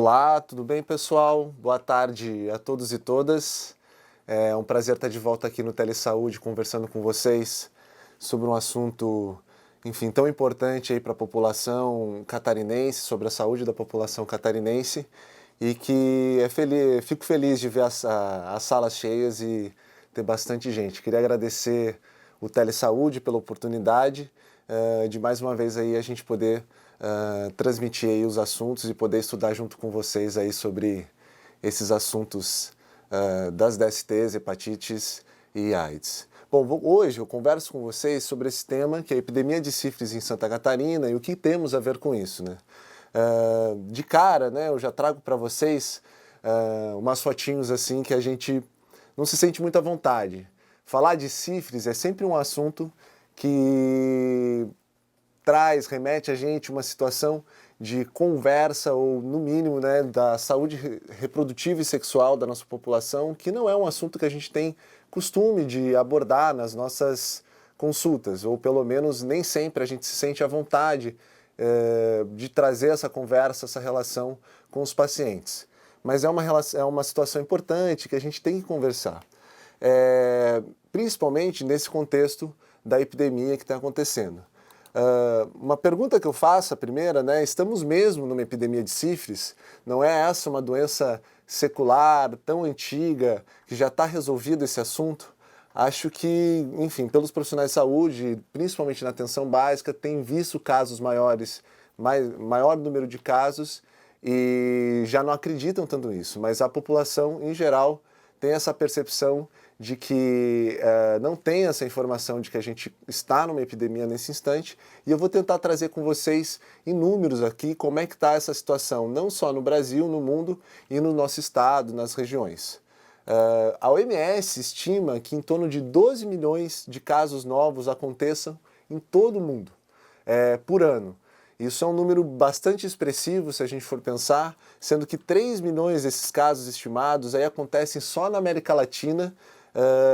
Olá, tudo bem, pessoal? Boa tarde a todos e todas. É um prazer estar de volta aqui no Telesaúde conversando com vocês sobre um assunto, enfim, tão importante aí para a população catarinense, sobre a saúde da população catarinense, e que fico feliz de ver as salas cheias e ter bastante gente. Queria agradecer o Telesaúde pela oportunidade de mais uma vez aí a gente poder transmitir aí os assuntos e poder estudar junto com vocês aí sobre esses assuntos das DSTs, hepatites e AIDS. Bom, hoje eu converso com vocês sobre esse tema, que é a epidemia de sífilis em Santa Catarina e o que temos a ver com isso, né? De cara, né, eu já trago para vocês umas fotinhos assim que a gente não se sente muito à vontade. Falar de sífilis é sempre um assunto que remete a gente uma situação de conversa ou, no mínimo, né, da saúde reprodutiva e sexual da nossa população, que não é um assunto que a gente tem costume de abordar nas nossas consultas, ou pelo menos nem sempre a gente se sente à vontade de trazer essa conversa, essa relação com os pacientes. Mas é uma situação importante que a gente tem que conversar, principalmente nesse contexto da epidemia que está acontecendo. Uma pergunta que eu faço, a primeira, né? Estamos mesmo numa epidemia de sífilis? Não é essa uma doença secular, tão antiga, que já está resolvido esse assunto? Acho que, enfim, pelos profissionais de saúde, principalmente na atenção básica, tem visto casos maiores, maior número de casos, e já não acreditam tanto nisso, mas a população, em geral, tem essa percepção de que não tem essa informação de que a gente está numa epidemia nesse instante, e eu vou tentar trazer com vocês em números aqui como é que está essa situação, não só no Brasil, no mundo e no nosso estado, nas regiões. A OMS estima que em torno de 12 milhões de casos novos aconteçam em todo o mundo por ano. Isso é um número bastante expressivo se a gente for pensar, sendo que 3 milhões desses casos estimados aí acontecem só na América Latina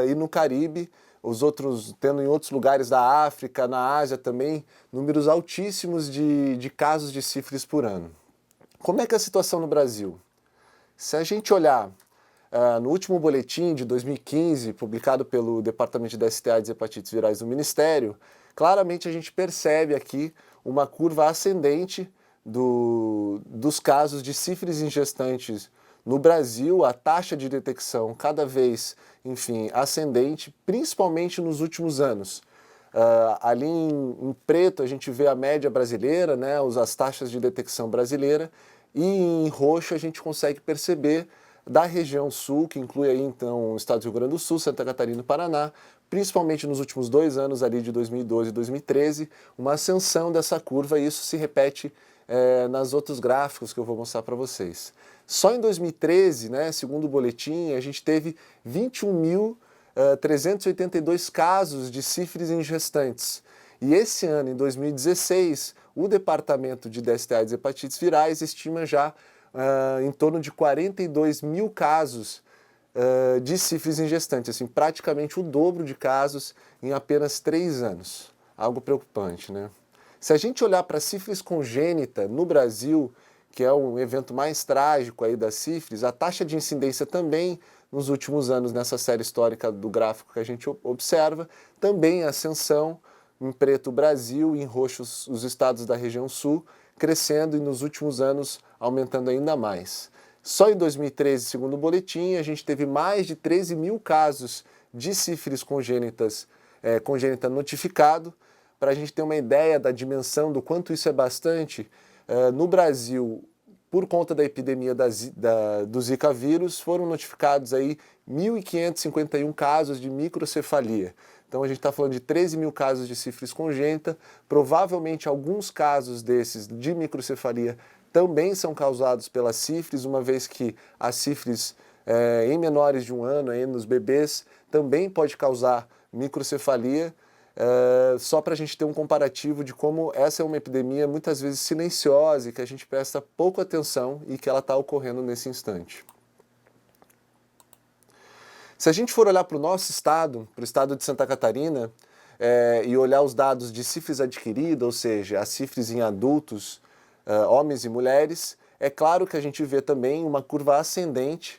e no Caribe, os outros tendo em outros lugares da África, na Ásia também, números altíssimos de casos de sífilis por ano. Como é que é a situação no Brasil? Se a gente olhar no último boletim de 2015, publicado pelo Departamento de DST AIDS e Hepatites Virais do Ministério, claramente a gente percebe aqui uma curva ascendente dos casos de sífilis em gestantes no Brasil, a taxa de detecção cada vez, enfim, ascendente, principalmente nos últimos anos. Ali em preto a gente vê a média brasileira, né, as taxas de detecção brasileira, e em roxo a gente consegue perceber da região sul, que inclui aí então o estado do Rio Grande do Sul, Santa Catarina e Paraná, principalmente nos últimos 2 anos ali de 2012 e 2013, uma ascensão dessa curva, e isso se repete nas outros gráficos que eu vou mostrar para vocês. Só em 2013, né, segundo o boletim, a gente teve 21.382 casos de sífilis em gestantes. E esse ano, em 2016, o Departamento de DST AIDS e Hepatites Virais estima já em torno de 42 mil casos de sífilis em gestantes, assim, praticamente o dobro de casos em apenas 3 anos. Algo preocupante, né? Se a gente olhar para a sífilis congênita no Brasil, que é um evento mais trágico aí da sífilis, a taxa de incidência também nos últimos anos, nessa série histórica do gráfico que a gente observa, também em ascensão, em preto o Brasil, em roxo os estados da região sul, crescendo e nos últimos anos aumentando ainda mais. Só em 2013, segundo o boletim, a gente teve mais de 13 mil casos de sífilis congênita notificado. Para a gente ter uma ideia da dimensão do quanto isso é bastante, no Brasil, por conta da epidemia do Zika vírus, foram notificados aí 1.551 casos de microcefalia. Então a gente está falando de 13 mil casos de sífilis congênita, provavelmente alguns casos desses de microcefalia também são causados pela sífilis, uma vez que a sífilis em menores de 1 ano, aí, nos bebês, também pode causar microcefalia, só para a gente ter um comparativo de como essa é uma epidemia muitas vezes silenciosa e que a gente presta pouca atenção e que ela está ocorrendo nesse instante. Se a gente for olhar para o nosso estado, para o estado de Santa Catarina, e olhar os dados de sífilis adquirida, ou seja, a sífilis em adultos, homens e mulheres, É claro que a gente vê também uma curva ascendente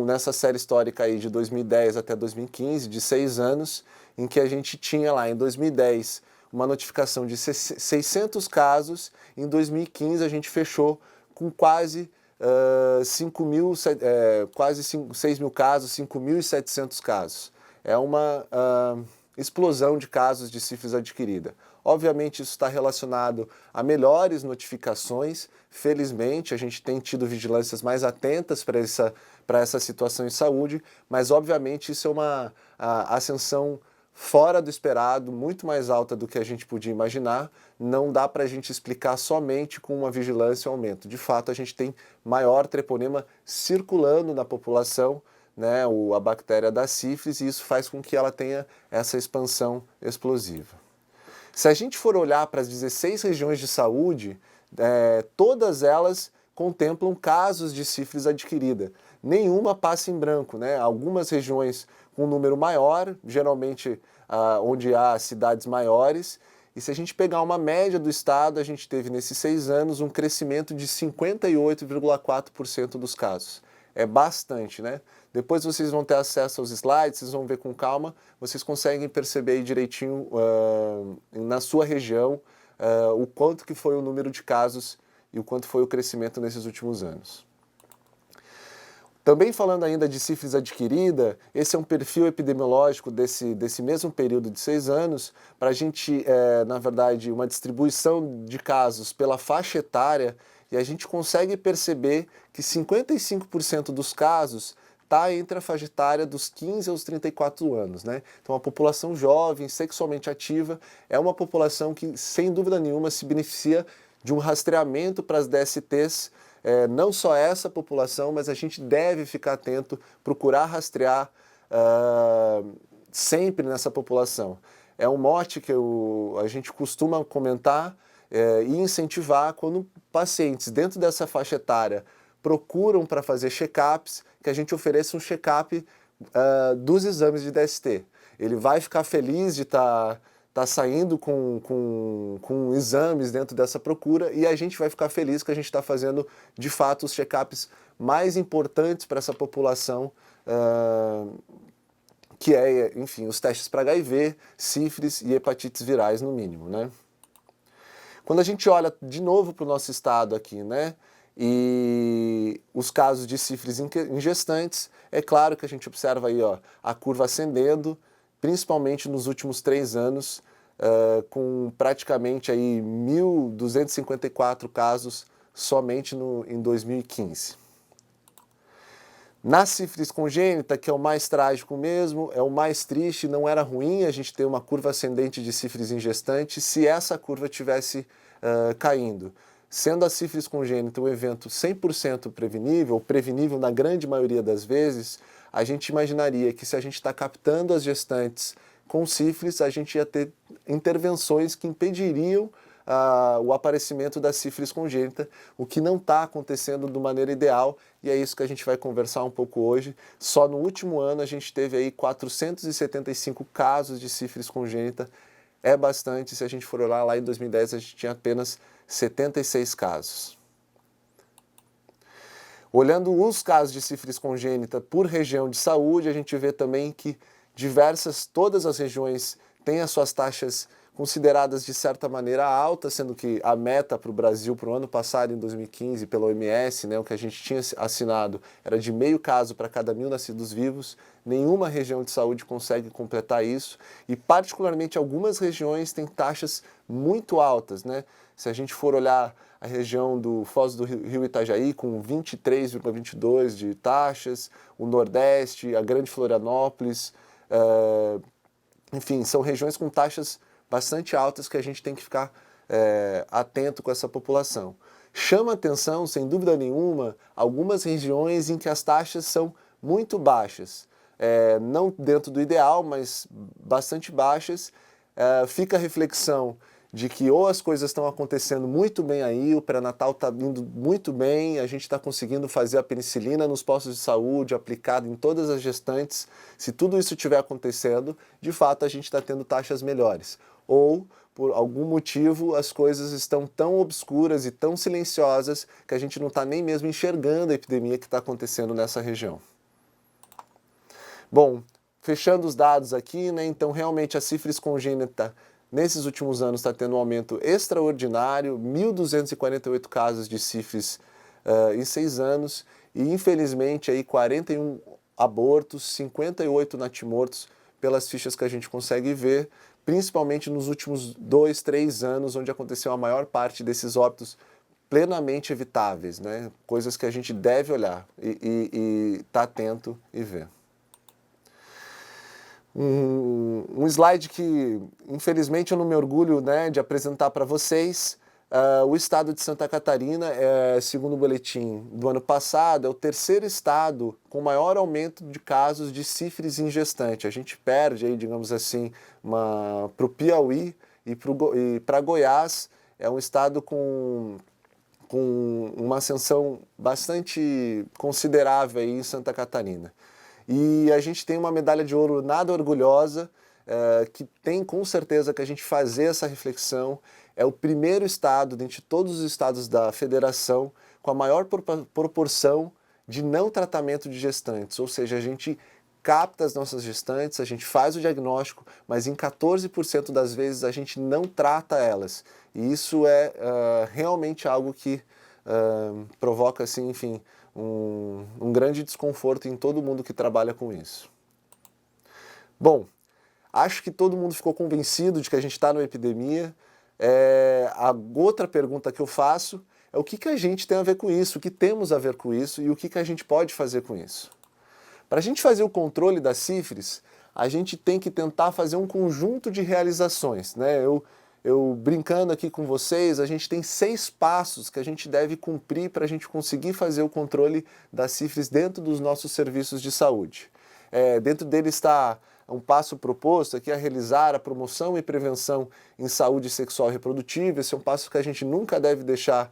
nessa série histórica aí de 2010 até 2015, de 6 anos, em que a gente tinha lá em 2010 uma notificação de 600 casos, em 2015 a gente fechou com quase 6 mil casos, 5.700 casos. É uma explosão de casos de sífilis adquirida. Obviamente isso está relacionado a melhores notificações, felizmente a gente tem tido vigilâncias mais atentas para essa situação em saúde, mas obviamente isso é uma ascensão fora do esperado, muito mais alta do que a gente podia imaginar. Não dá para a gente explicar somente com uma vigilância e um aumento. De fato, a gente tem maior treponema circulando na população, né, a bactéria da sífilis, e isso faz com que ela tenha essa expansão explosiva. Se a gente for olhar para as 16 regiões de saúde, todas elas contemplam casos de sífilis adquirida. Nenhuma passa em branco, né? Algumas regiões com um número maior, geralmente onde há cidades maiores, e se a gente pegar uma média do estado, a gente teve nesses 6 anos um crescimento de 58,4% dos casos. É bastante, né? Depois vocês vão ter acesso aos slides, vocês vão ver com calma, vocês conseguem perceber aí direitinho na sua região o quanto que foi o número de casos e o quanto foi o crescimento nesses últimos anos. Também falando ainda de sífilis adquirida, esse é um perfil epidemiológico desse mesmo período de 6 anos, para a gente, na verdade, uma distribuição de casos pela faixa etária, e a gente consegue perceber que 55% dos casos está entre a faixa etária dos 15 aos 34 anos, né? Então a população jovem, sexualmente ativa, é uma população que, sem dúvida nenhuma, se beneficia de um rastreamento para as DSTs, não só essa população, mas a gente deve ficar atento, procurar rastrear sempre nessa população. É um mote que a gente costuma comentar e incentivar quando pacientes dentro dessa faixa etária procuram para fazer check-ups, que a gente ofereça um check-up dos exames de DST. Ele vai ficar feliz de estar saindo com exames dentro dessa procura, e a gente vai ficar feliz que a gente está fazendo, de fato, os check-ups mais importantes para essa população, que enfim, os testes para HIV, sífilis e hepatites virais, no mínimo, né? Quando a gente olha de novo para o nosso estado aqui, né, e os casos de sífilis em gestantes, é claro que a gente observa aí, ó, a curva ascendendo, principalmente nos últimos 3 anos, com praticamente aí 1.254 casos somente em 2015. Na sífilis congênita, que é o mais trágico mesmo, é o mais triste, não era ruim a gente ter uma curva ascendente de sífilis em gestante se essa curva estivesse caindo. Sendo a sífilis congênita um evento 100% prevenível, ou prevenível na grande maioria das vezes, a gente imaginaria que se a gente está captando as gestantes com sífilis, a gente ia ter intervenções que impediriam o aparecimento da sífilis congênita, o que não está acontecendo de maneira ideal, e é isso que a gente vai conversar um pouco hoje. Só no último ano a gente teve aí 475 casos de sífilis congênita, é bastante. Se a gente for olhar lá em 2010 a gente tinha apenas 76 casos. Olhando os casos de sífilis congênita por região de saúde, a gente vê também que todas as regiões têm as suas taxas consideradas de certa maneira altas, sendo que a meta para o Brasil para o ano passado, em 2015, pela OMS, né, o que a gente tinha assinado era de meio caso para cada 1.000 nascidos vivos. Nenhuma região de saúde consegue completar isso, e particularmente algumas regiões têm taxas muito altas, né? Se a gente for olhar a região do Foz do Rio Itajaí, com 23,22 de taxas, o Nordeste, a Grande Florianópolis, enfim, são regiões com taxas bastante altas que a gente tem que ficar atento com essa população. Chama atenção, sem dúvida nenhuma, algumas regiões em que as taxas são muito baixas. Não dentro do ideal, mas bastante baixas. Fica a reflexão de que ou as coisas estão acontecendo muito bem aí, o pré-natal está indo muito bem, a gente está conseguindo fazer a penicilina nos postos de saúde, aplicada em todas as gestantes. Se tudo isso estiver acontecendo, de fato a gente está tendo taxas melhores. Ou por algum motivo as coisas estão tão obscuras e tão silenciosas que a gente não está nem mesmo enxergando a epidemia que está acontecendo nessa região. Bom, fechando os dados aqui, né, então realmente a sífilis congênita nesses últimos anos está tendo um aumento extraordinário, 1.248 casos de sífilis em 6 anos, e infelizmente aí 41 abortos, 58 natimortos, pelas fichas que a gente consegue ver, principalmente nos últimos 2, 3 anos, onde aconteceu a maior parte desses óbitos plenamente evitáveis, né? Coisas que a gente deve olhar e tá atento e ver. Um slide que, infelizmente, eu não me orgulho, né, de apresentar para vocês. O estado de Santa Catarina, segundo o boletim do ano passado, é o terceiro estado com maior aumento de casos de sífilis em gestante. A gente perde, aí, digamos assim, para o Piauí e para Goiás. É um estado com uma ascensão bastante considerável aí em Santa Catarina. E a gente tem uma medalha de ouro nada orgulhosa, que tem com certeza que a gente fazer essa reflexão. É o primeiro estado, dentre todos os estados da federação, com a maior proporção de não tratamento de gestantes. Ou seja, a gente capta as nossas gestantes, a gente faz o diagnóstico, mas em 14% das vezes a gente não trata elas. E isso é realmente algo que provoca, assim, enfim, um grande desconforto em todo mundo que trabalha com isso. Bom, acho que todo mundo ficou convencido de que a gente está numa epidemia. A outra pergunta que eu faço é o que a gente tem a ver com isso, o que temos a ver com isso e o que a gente pode fazer com isso. Para a gente fazer o controle da sífilis, a gente tem que tentar fazer um conjunto de realizações, né? Eu brincando aqui com vocês, a gente tem 6 passos que a gente deve cumprir para a gente conseguir fazer o controle da sífilis dentro dos nossos serviços de saúde. Dentro dele está um passo proposto aqui a realizar a promoção e prevenção em saúde sexual e reprodutiva. Esse é um passo que a gente nunca deve deixar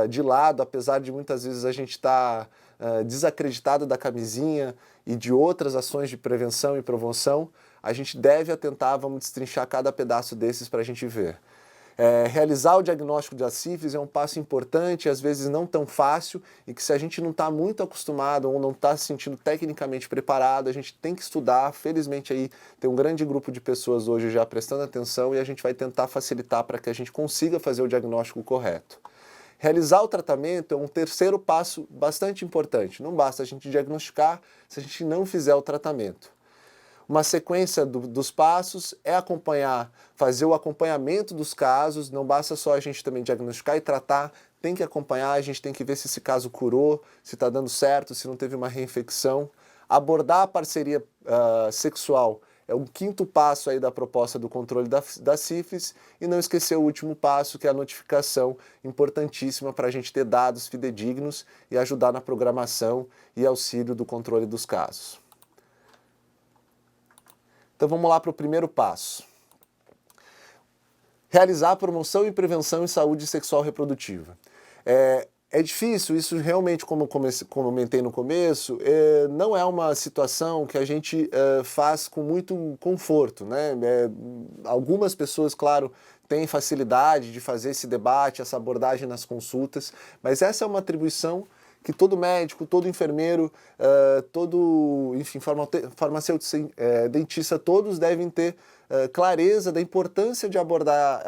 de lado, apesar de muitas vezes a gente estar desacreditado da camisinha e de outras ações de prevenção e promoção. A gente deve atentar, vamos destrinchar cada pedaço desses para a gente ver. Realizar o diagnóstico da sífilis é um passo importante, às vezes não tão fácil, e que se a gente não está muito acostumado ou não está se sentindo tecnicamente preparado, a gente tem que estudar. Felizmente aí tem um grande grupo de pessoas hoje já prestando atenção e a gente vai tentar facilitar para que a gente consiga fazer o diagnóstico correto. Realizar o tratamento é um terceiro passo bastante importante. Não basta a gente diagnosticar se a gente não fizer o tratamento. Uma sequência dos passos é fazer o acompanhamento dos casos. Não basta só a gente também diagnosticar e tratar, tem que acompanhar, a gente tem que ver se esse caso curou, se está dando certo, se não teve uma reinfecção. Abordar a parceria sexual é o quinto passo aí da proposta do controle da sífilis, e não esquecer o último passo, que é a notificação, importantíssima para a gente ter dados fidedignos e ajudar na programação e auxílio do controle dos casos. Então vamos lá para o primeiro passo. Realizar a promoção e prevenção em saúde sexual e reprodutiva. É difícil, isso realmente, como eu comentei no começo, não é uma situação que a gente faz com muito conforto, né? Algumas pessoas, claro, têm facilidade de fazer esse debate, essa abordagem nas consultas, mas essa é uma atribuição que todo médico, todo enfermeiro, todo, enfim, farmacêutico, dentista, todos devem ter clareza da importância de abordar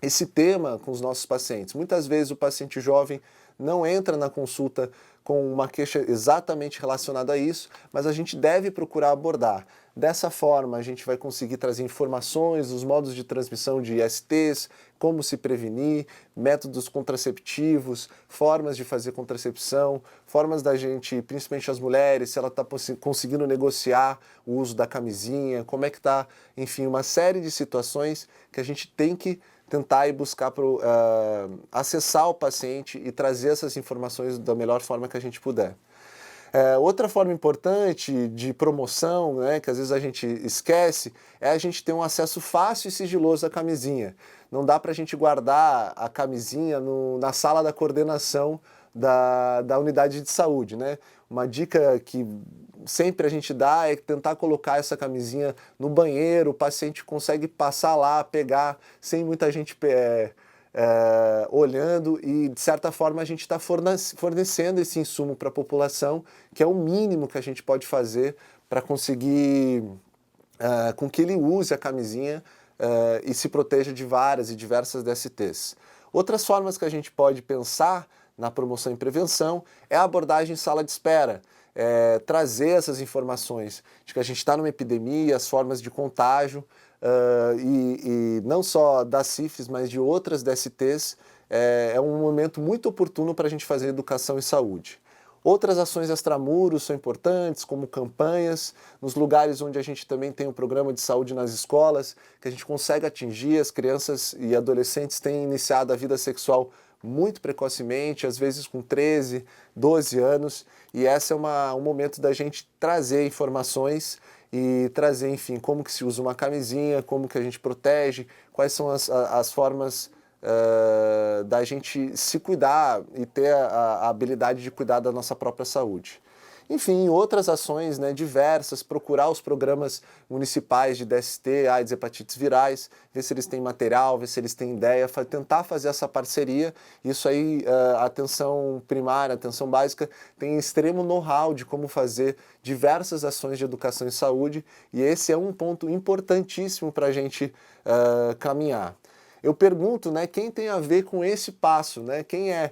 esse tema com os nossos pacientes. Muitas vezes o paciente jovem não entra na consulta com uma queixa exatamente relacionada a isso, mas a gente deve procurar abordar. Dessa forma, a gente vai conseguir trazer informações, os modos de transmissão de ISTs, como se prevenir, métodos contraceptivos, formas de fazer contracepção, formas da gente, principalmente as mulheres, se ela está conseguindo negociar o uso da camisinha, como é que está, enfim, uma série de situações que a gente tem que tentar e buscar acessar o paciente e trazer essas informações da melhor forma que a gente puder. Outra forma importante de promoção, né, que às vezes a gente esquece, é a gente ter um acesso fácil e sigiloso à camisinha. Não dá para a gente guardar a camisinha na sala da coordenação da unidade de saúde, né? Uma dica que sempre a gente dá é tentar colocar essa camisinha no banheiro, o paciente consegue passar lá, pegar, sem muita gente olhando, e de certa forma a gente está fornecendo esse insumo para a população, que é o mínimo que a gente pode fazer para conseguir com que ele use a camisinha e se proteja de várias e diversas DSTs. Outras formas que a gente pode pensar na promoção e prevenção é a abordagem em sala de espera, trazer essas informações de que a gente está numa epidemia, as formas de contágio, e não só da sífilis, mas de outras DSTs, é um momento muito oportuno para a gente fazer educação em saúde. Outras ações extramuros são importantes, como campanhas, nos lugares onde a gente também tem o programa de saúde nas escolas, que a gente consegue atingir. As crianças e adolescentes têm iniciado a vida sexual muito precocemente, às vezes com 13, 12 anos, e esse é um momento da gente trazer informações e trazer, enfim, como que se usa uma camisinha, como que a gente protege, quais são as formas da gente se cuidar e ter a habilidade de cuidar da nossa própria saúde. Enfim, outras ações, né, diversas, procurar os programas municipais de DST, AIDS, hepatites virais, ver se eles têm material, ver se eles têm ideia, tentar fazer essa parceria. Isso aí, a atenção primária, a atenção básica, tem extremo know-how de como fazer diversas ações de educação em saúde, e esse é um ponto importantíssimo para a gente caminhar. Eu pergunto, né, quem tem a ver com esse passo, né? Quem é,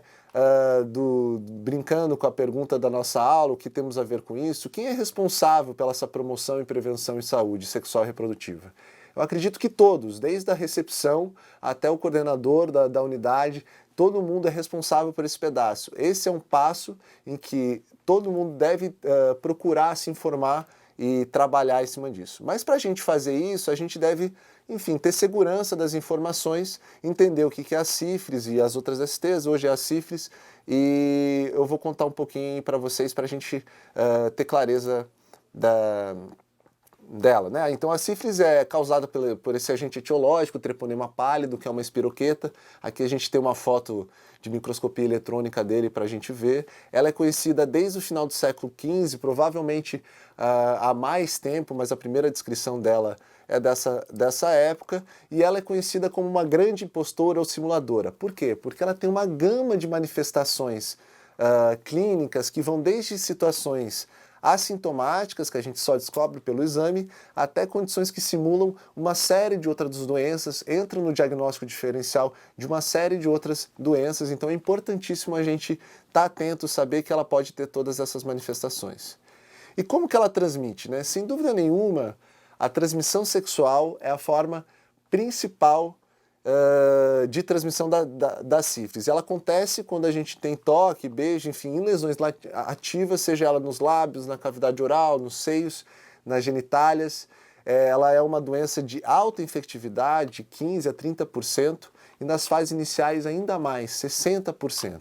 brincando com a pergunta da nossa aula, o que temos a ver com isso, quem é responsável pela essa promoção e prevenção em saúde sexual e reprodutiva? Eu acredito que todos, desde a recepção até o coordenador da unidade, todo mundo é responsável por esse pedaço. Esse é um passo em que todo mundo deve procurar se informar e trabalhar em cima disso. Mas para a gente fazer isso, a gente deve, enfim, ter segurança das informações, entender o que é a sífilis e as outras STs. Hoje é a sífilis, e eu vou contar um pouquinho para vocês para a gente ter clareza dela, né? Então a sífilis é causada por esse agente etiológico, treponema pálido, que é uma espiroqueta. Aqui a gente tem uma foto de microscopia eletrônica dele para a gente ver. Ela é conhecida desde o final do século XV, provavelmente há mais tempo, mas a primeira descrição dela é dessa época, e ela é conhecida como uma grande impostora ou simuladora. Por quê? Porque ela tem uma gama de manifestações clínicas que vão desde situações assintomáticas, que a gente só descobre pelo exame, até condições que simulam uma série de outras doenças, entram no diagnóstico diferencial de uma série de outras doenças. Então é importantíssimo a gente estar atento, saber que ela pode ter todas essas manifestações. E como que ela transmite, né? Sem dúvida nenhuma, a transmissão sexual é a forma principal de transmissão da sífilis. Ela acontece quando a gente tem toque, beijo, enfim, em lesões ativas, seja ela nos lábios, na cavidade oral, nos seios, nas genitálias. Ela é uma doença de alta infectividade, 15% a 30%, e nas fases iniciais ainda mais, 60%.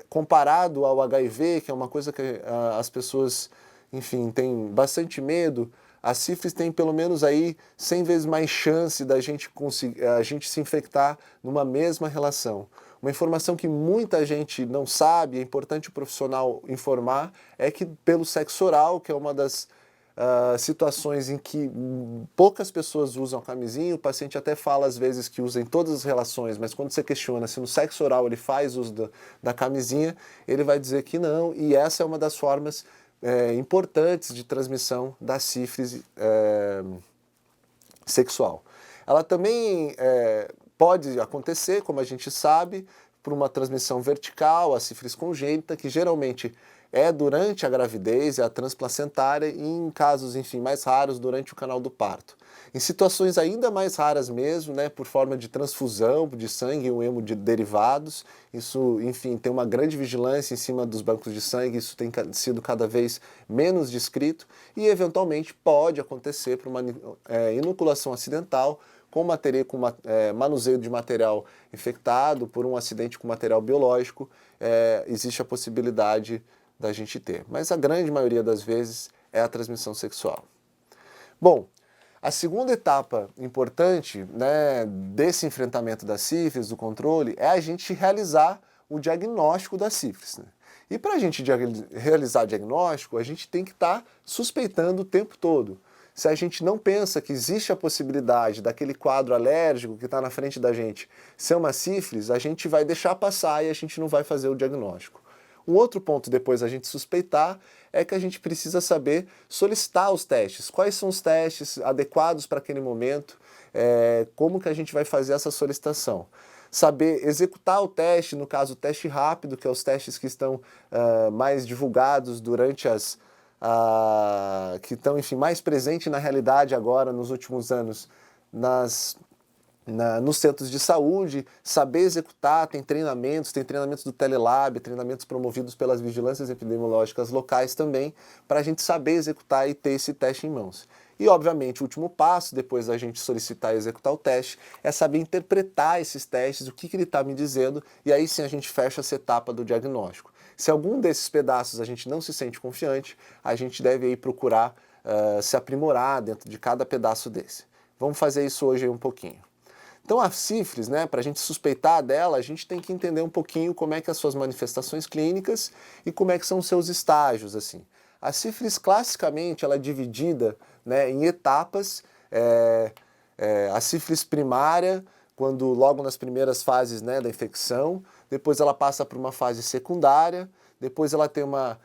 Comparado ao HIV, que é uma coisa que as pessoas, enfim, têm bastante medo, a sífilis tem pelo menos aí 100 vezes mais chance da gente se infectar numa mesma relação. Uma informação que muita gente não sabe, é importante o profissional informar, é que pelo sexo oral, que é uma das situações em que poucas pessoas usam a camisinha, o paciente até fala às vezes que usa em todas as relações, mas quando você questiona se no sexo oral ele faz uso da camisinha, ele vai dizer que não, e essa é uma das formas importantes de transmissão da sífilis sexual. Ela também pode acontecer, como a gente sabe, por uma transmissão vertical, a sífilis congênita, que geralmente é durante a gravidez, é a transplacentária, e em casos, enfim, mais raros, durante o canal do parto. Em situações ainda mais raras mesmo, né, por forma de transfusão de sangue ou hemoderivados, isso, enfim, tem uma grande vigilância em cima dos bancos de sangue, isso tem sido cada vez menos descrito, e eventualmente pode acontecer por uma inoculação acidental, com manuseio de material infectado, por um acidente com material biológico, existe a possibilidade da gente ter. Mas a grande maioria das vezes é a transmissão sexual. Bom, a segunda etapa importante, né, desse enfrentamento da sífilis, do controle, é a gente realizar o diagnóstico da sífilis, né? E para a gente realizar diagnóstico, a gente tem que estar suspeitando o tempo todo. Se a gente não pensa que existe a possibilidade daquele quadro alérgico que está na frente da gente ser uma sífilis, a gente vai deixar passar e a gente não vai fazer o diagnóstico. Um outro ponto depois da gente suspeitar é que a gente precisa saber solicitar os testes. Quais são os testes adequados para aquele momento, como que a gente vai fazer essa solicitação. Saber executar o teste, no caso o teste rápido, que é os testes que estão mais divulgados durante que estão, enfim, mais presentes na realidade agora, nos últimos anos, nos centros de saúde, saber executar, tem treinamentos do Telelab, treinamentos promovidos pelas vigilâncias epidemiológicas locais também, para a gente saber executar e ter esse teste em mãos. E, obviamente, o último passo, depois da gente solicitar e executar o teste, é saber interpretar esses testes, o que ele está me dizendo, e aí sim a gente fecha essa etapa do diagnóstico. Se algum desses pedaços a gente não se sente confiante, a gente deve aí procurar se aprimorar dentro de cada pedaço desse. Vamos fazer isso hoje aí um pouquinho. Então a sífilis, né, para a gente suspeitar dela, a gente tem que entender um pouquinho como é que as suas manifestações clínicas e como é que são os seus estágios, assim. A sífilis, classicamente, ela é dividida, né, em etapas. A sífilis primária, quando logo nas primeiras fases, né, da infecção, depois ela passa por uma fase secundária, depois ela tem uma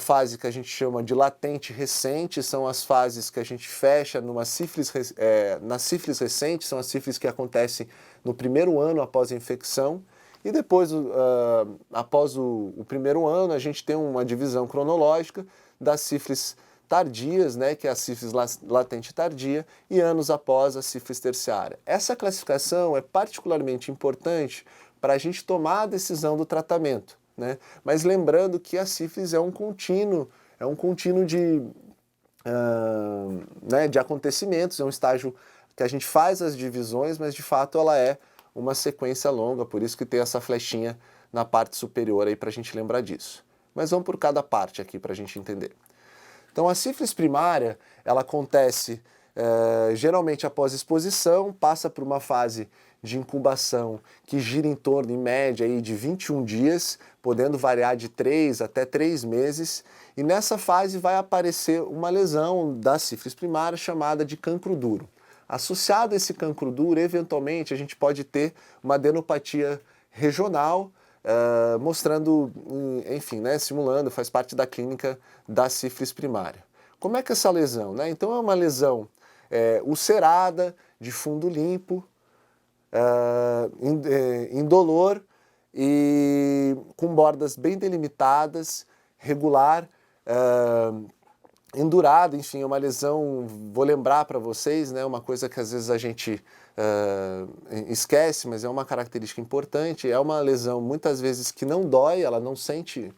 fase que a gente chama de latente recente, são as fases que a gente fecha na sífilis recente, são as sífilis que acontecem no primeiro ano após a infecção, e depois, após o primeiro ano, a gente tem uma divisão cronológica das sífilis tardias, né, que é a sífilis latente tardia, e anos após a sífilis terciária. Essa classificação é particularmente importante para a gente tomar a decisão do tratamento, né? Mas lembrando que a sífilis é um contínuo de acontecimentos, é um estágio que a gente faz as divisões, mas de fato ela é uma sequência longa, por isso que tem essa flechinha na parte superior aí para a gente lembrar disso. Mas vamos por cada parte aqui para a gente entender. Então a sífilis primária, ela acontece geralmente após exposição, passa por uma fase de incubação que gira em torno, em média, aí, de 21 dias, podendo variar de 3 até 3 meses, e nessa fase vai aparecer uma lesão da sífilis primária chamada de cancro duro. Associado a esse cancro duro, eventualmente, a gente pode ter uma adenopatia regional, mostrando, enfim, né, simulando, faz parte da clínica da sífilis primária. Como é que é essa lesão, né? Então é uma lesão ulcerada, de fundo limpo, indolor e com bordas bem delimitadas, regular, endurado, enfim, é uma lesão, vou lembrar para vocês, né, uma coisa que às vezes a gente esquece, mas é uma característica importante, é uma lesão muitas vezes que não dói, ela não sente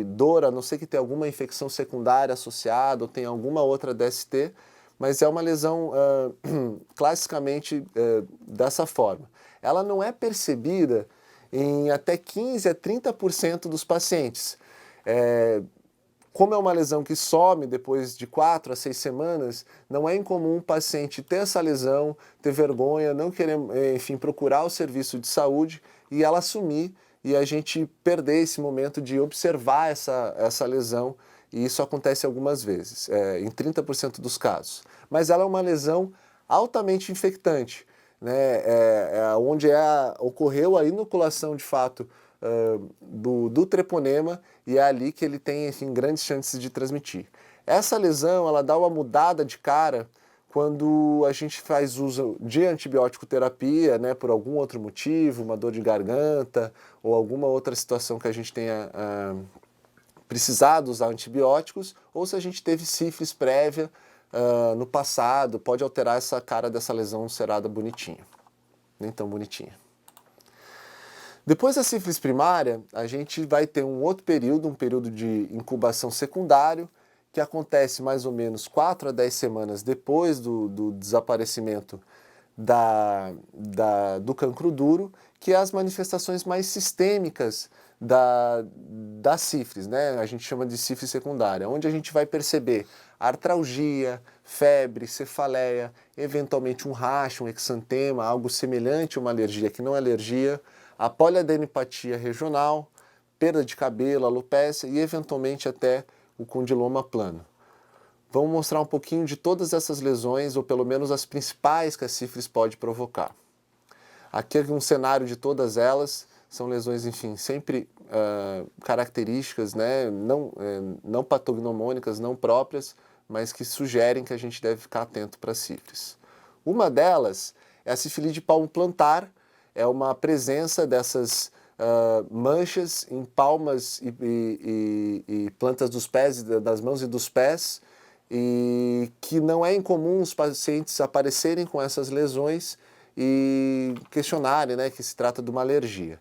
dor, a não ser que tenha alguma infecção secundária associada ou tenha alguma outra DST, mas é uma lesão classicamente dessa forma. Ela não é percebida em até 15 a 30% dos pacientes. Como é uma lesão que some depois de 4 a 6 semanas, não é incomum o paciente ter essa lesão, ter vergonha, não querer, enfim, procurar o serviço de saúde e ela sumir e a gente perder esse momento de observar essa lesão, e isso acontece algumas vezes, em 30% dos casos. Mas ela é uma lesão altamente infectante, né? Onde ocorreu a inoculação de fato do treponema, e é ali que ele tem, enfim, grandes chances de transmitir. Essa lesão, ela dá uma mudada de cara quando a gente faz uso de antibiótico terapia, né, por algum outro motivo, uma dor de garganta ou alguma outra situação que a gente tenha precisado usar antibióticos, ou se a gente teve sífilis prévia no passado, pode alterar essa cara dessa lesão ulcerada bonitinha, nem tão bonitinha. Depois da sífilis primária, a gente vai ter um outro período, um período de incubação secundário, que acontece mais ou menos 4 a 10 semanas depois do desaparecimento do cancro duro, que é as manifestações mais sistêmicas da sífilis, né? A gente chama de sífilis secundária, onde a gente vai perceber artralgia, febre, cefaleia, eventualmente um racho, um exantema, algo semelhante a uma alergia que não é alergia, a poliadenipatia regional, perda de cabelo, alopécia e eventualmente até o condiloma plano. Vamos mostrar um pouquinho de todas essas lesões, ou pelo menos as principais que a sífilis pode provocar. Aqui é um cenário de todas elas, são lesões, enfim, sempre características, né, não patognomônicas, não próprias, mas que sugerem que a gente deve ficar atento para a sífilis. Uma delas é a sifilite palmo-plantar, é uma presença dessas manchas em palmas e plantas dos pés, das mãos e dos pés, e que não é incomum os pacientes aparecerem com essas lesões e questionarem, né, que se trata de uma alergia.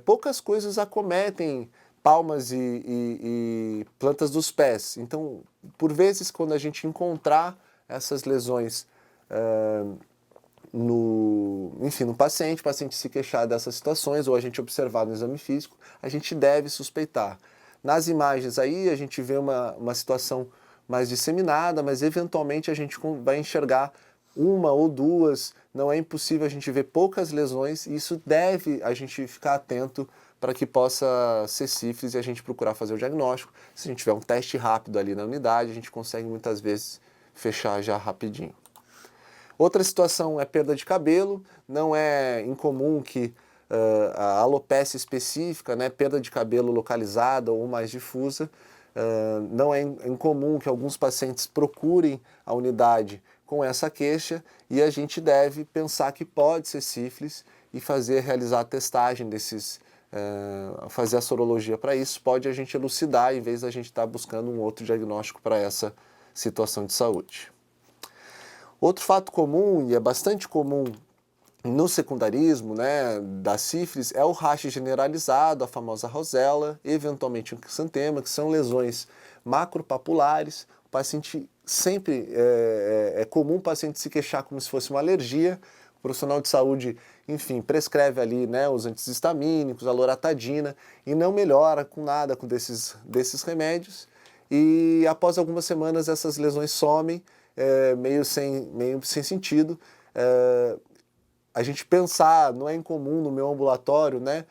Poucas coisas acometem palmas e plantas dos pés, então, por vezes, quando a gente encontrar essas lesões no paciente, o paciente se queixar dessas situações, ou a gente observar no exame físico, a gente deve suspeitar. Nas imagens aí, a gente vê uma situação mais disseminada, mas eventualmente a gente vai enxergar uma ou duas, não é impossível a gente ver poucas lesões, e isso deve a gente ficar atento para que possa ser sífilis e a gente procurar fazer o diagnóstico. Se a gente tiver um teste rápido ali na unidade, a gente consegue muitas vezes fechar já rapidinho. Outra situação é perda de cabelo, não é incomum que a alopecia específica, né, perda de cabelo localizada ou mais difusa, não é incomum que alguns pacientes procurem a unidade com essa queixa, e a gente deve pensar que pode ser sífilis e realizar a testagem fazer a sorologia para isso, pode a gente elucidar em vez da gente estar buscando um outro diagnóstico para essa situação de saúde. Outro fato comum, e é bastante comum no secundarismo, né, da sífilis, é o rache generalizado, a famosa rosela, eventualmente o xantema, que são lesões macropapulares. O paciente sempre, é comum o paciente se queixar como se fosse uma alergia. O profissional de saúde, enfim, prescreve ali, né, os antihistamínicos, a loratadina, e não melhora com nada com desses remédios. E após algumas semanas essas lesões somem, meio sem sentido. A gente pensar, não é incomum no meu ambulatório, né,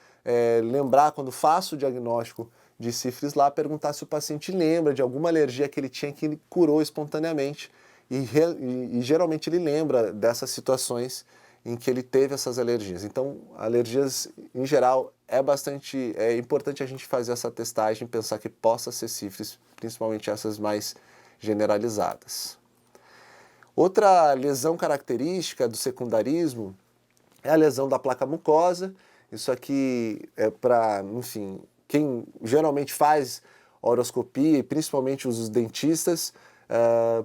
lembrar quando faço o diagnóstico de sífilis lá, perguntar se o paciente lembra de alguma alergia que ele tinha que ele curou espontaneamente, e geralmente ele lembra dessas situações em que ele teve essas alergias. Então, alergias em geral é importante a gente fazer essa testagem, pensar que possa ser sífilis, principalmente essas mais generalizadas. Outra lesão característica do secundarismo é a lesão da placa mucosa. Isso aqui é para, enfim, quem geralmente faz horoscopia, e principalmente os dentistas,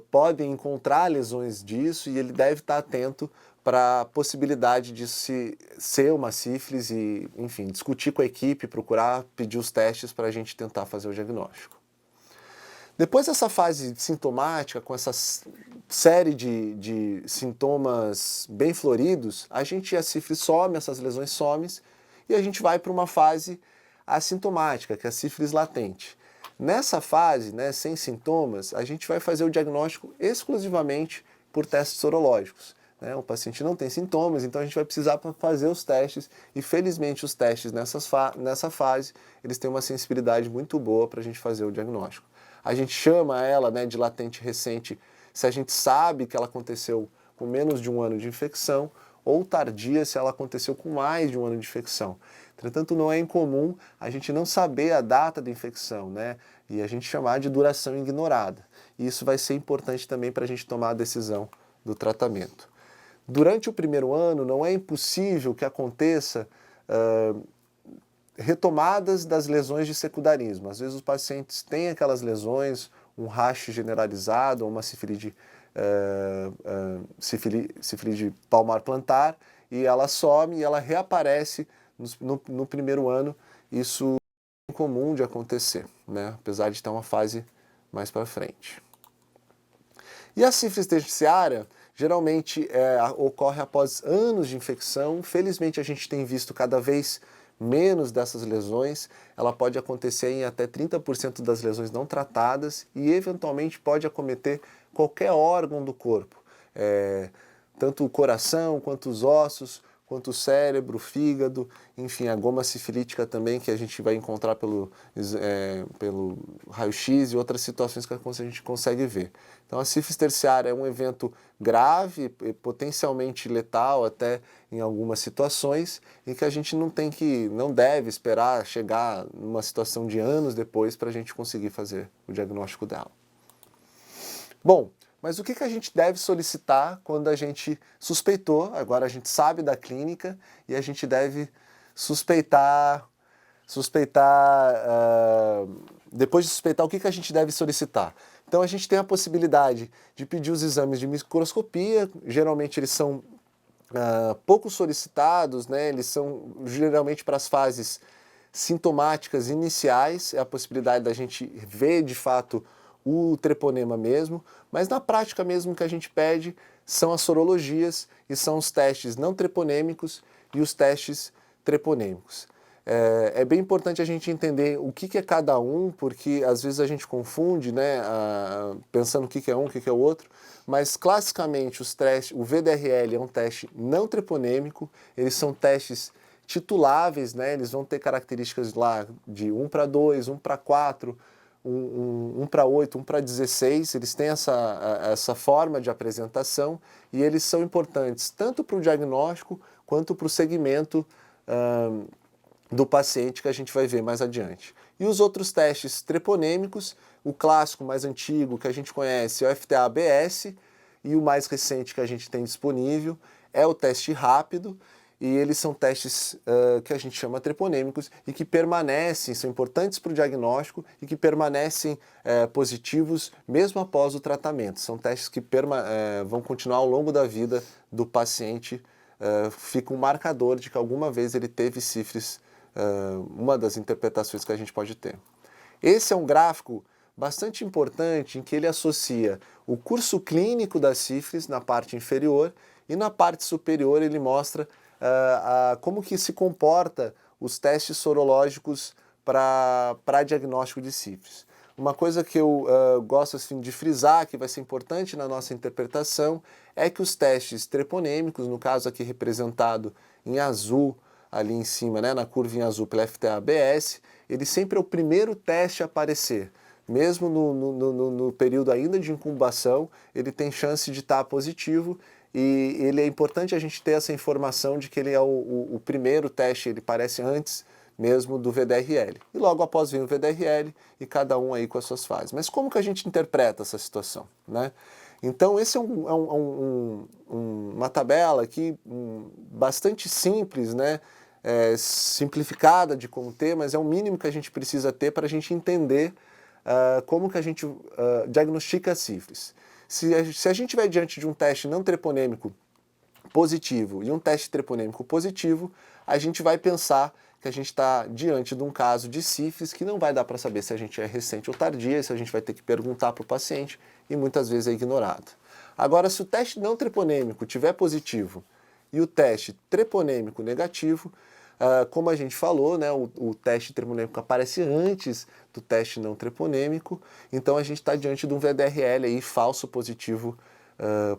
podem encontrar lesões disso, e ele deve estar atento para a possibilidade de ser uma sífilis e, enfim, discutir com a equipe, procurar pedir os testes para a gente tentar fazer o diagnóstico. Depois dessa fase sintomática, com essa série de sintomas bem floridos, a sífilis some, essas lesões somem, e a gente vai para uma fase assintomática, que é a sífilis latente. Nessa fase, né, sem sintomas, a gente vai fazer o diagnóstico exclusivamente por testes sorológicos. O paciente não tem sintomas, então a gente vai precisar fazer os testes, e felizmente os testes nessa fase, eles têm uma sensibilidade muito boa para a gente fazer o diagnóstico. A gente chama ela, né, de latente recente se a gente sabe que ela aconteceu com menos de 1 ano de infecção, ou tardia se ela aconteceu com mais de 1 ano de infecção. Entretanto, não é incomum a gente não saber a data da infecção, né, e a gente chamar de duração ignorada. E isso vai ser importante também para a gente tomar a decisão do tratamento. Durante o primeiro ano, não é impossível que aconteça retomadas das lesões de secundarismo. Às vezes os pacientes têm aquelas lesões, um rache generalizado, ou uma sifilite palmar plantar, e ela some e ela reaparece no primeiro ano. Isso é comum de acontecer, né? Apesar de estar uma fase mais para frente. E a sífilis terciária geralmente ocorre após anos de infecção. Felizmente a gente tem visto cada vez menos dessas lesões. Ela pode acontecer em até 30% das lesões não tratadas, e eventualmente pode acometer qualquer órgão do corpo, tanto o coração quanto os ossos, quanto o cérebro, o fígado, enfim, a goma sifilítica também, que a gente vai encontrar pelo raio-x e outras situações que a gente consegue ver. Então, a sífilis terciária é um evento grave, potencialmente letal até em algumas situações, em que a gente não deve esperar chegar numa situação de anos depois para a gente conseguir fazer o diagnóstico dela. Bom, mas o que a gente deve solicitar quando a gente suspeitou? Agora a gente sabe da clínica e a gente deve suspeitar, depois de suspeitar, o que a gente deve solicitar? Então a gente tem a possibilidade de pedir os exames de microscopia, geralmente eles são pouco solicitados, né? Eles são geralmente para as fases sintomáticas iniciais, é a possibilidade da gente ver de fato o treponema mesmo, mas na prática mesmo que a gente pede são as sorologias e são os testes não treponêmicos e os testes treponêmicos. É bem importante a gente entender o que é cada um, porque às vezes a gente confunde, né, pensando o que é um, o que é o outro, mas classicamente os testes, o VDRL é um teste não treponêmico, eles são testes tituláveis, né, eles vão ter características lá de 1 para 2, 1 para 4, 1 para 8, 1 para 16, eles têm essa forma de apresentação e eles são importantes tanto para o diagnóstico quanto para o segmento do paciente que a gente vai ver mais adiante. E os outros testes treponêmicos, o clássico mais antigo que a gente conhece é o FTA-ABS e o mais recente que a gente tem disponível é o teste rápido, e eles são testes que a gente chama treponêmicos e que permanecem, são importantes para o diagnóstico e que permanecem positivos mesmo após o tratamento. São testes que vão continuar ao longo da vida do paciente, fica um marcador de que alguma vez ele teve sífilis, uma das interpretações que a gente pode ter. Esse é um gráfico bastante importante em que ele associa o curso clínico da sífilis na parte inferior e na parte superior ele mostra como que se comporta os testes sorológicos para diagnóstico de sífilis. Uma coisa que eu gosto assim, de frisar, que vai ser importante na nossa interpretação, é que os testes treponêmicos, no caso aqui representado em azul, ali em cima, né, na curva em azul pela FTA-ABS, ele sempre é o primeiro teste a aparecer. Mesmo no período ainda de incubação, ele tem chance de estar positivo, e ele é importante a gente ter essa informação de que ele é o primeiro teste, ele parece antes mesmo do VDRL. E logo após vem o VDRL e cada um aí com as suas fases. Mas como que a gente interpreta essa situação, né? Então esse é uma tabela aqui bastante simples, né? Simplificada de como ter, mas é o mínimo que a gente precisa ter para a gente entender como que a gente diagnostica a sífilis. Se a gente estiver diante de um teste não treponêmico positivo e um teste treponêmico positivo, a gente vai pensar que a gente está diante de um caso de sífilis que não vai dar para saber se a gente é recente ou tardia, se a gente vai ter que perguntar para o paciente e muitas vezes é ignorado. Agora, se o teste não treponêmico tiver positivo e o teste treponêmico negativo, como a gente falou, né, o teste treponêmico aparece antes do teste não treponêmico, então a gente está diante de um VDRL aí, falso positivo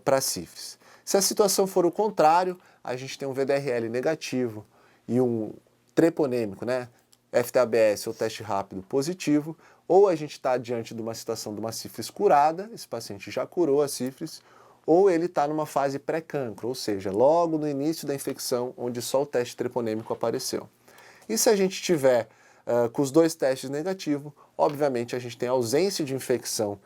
para sífilis. Se a situação for o contrário, a gente tem um VDRL negativo e um treponêmico, né, FTA-ABS ou teste rápido positivo, ou a gente está diante de uma situação de uma sífilis curada, esse paciente já curou a sífilis, ou ele está numa fase pré-cancro, ou seja, logo no início da infecção, onde só o teste treponêmico apareceu. E se a gente tiver com os dois testes negativos, obviamente a gente tem ausência de infecção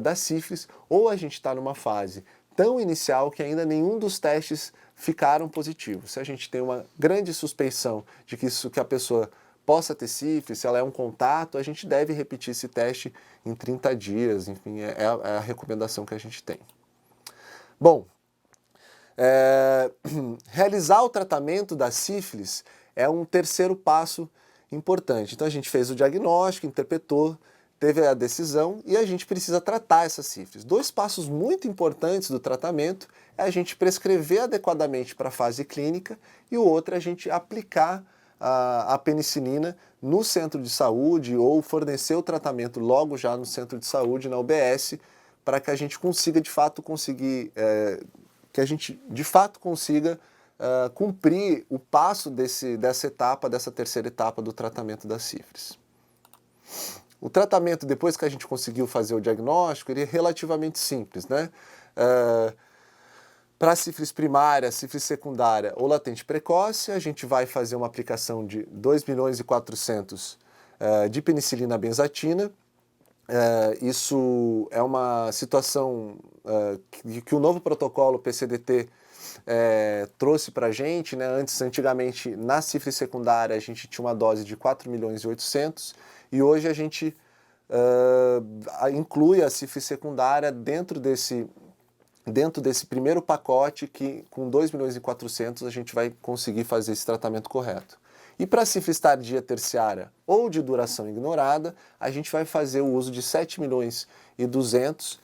da sífilis, ou a gente está numa fase tão inicial que ainda nenhum dos testes ficaram positivos. Se a gente tem uma grande suspeição de que a pessoa possa ter sífilis, se ela é um contato, a gente deve repetir esse teste em 30 dias, enfim, é a recomendação que a gente tem. Bom, realizar o tratamento da sífilis é um terceiro passo importante. Então a gente fez o diagnóstico, interpretou, teve a decisão e a gente precisa tratar essa sífilis. Dois passos muito importantes do tratamento é a gente prescrever adequadamente para a fase clínica e o outro é a gente aplicar a penicilina no centro de saúde ou fornecer o tratamento logo já no centro de saúde, na UBS, para que a gente consiga de fato cumprir o passo dessa terceira etapa do tratamento da sífilis. O tratamento, depois que a gente conseguiu fazer o diagnóstico, ele é relativamente simples, né? Para a sífilis primária, sífilis secundária ou latente precoce, a gente vai fazer uma aplicação de 2.400.000 de penicilina benzatina. Isso é uma situação que o novo protocolo PCDT trouxe para a gente, né? Antigamente, na sífilis secundária, a gente tinha uma dose de 4.800.000 e hoje a gente inclui a sífilis secundária dentro desse primeiro pacote que com 2.400.000 a gente vai conseguir fazer esse tratamento correto. E para a sífilis tardia terciária ou de duração ignorada, a gente vai fazer o uso de 7.200.000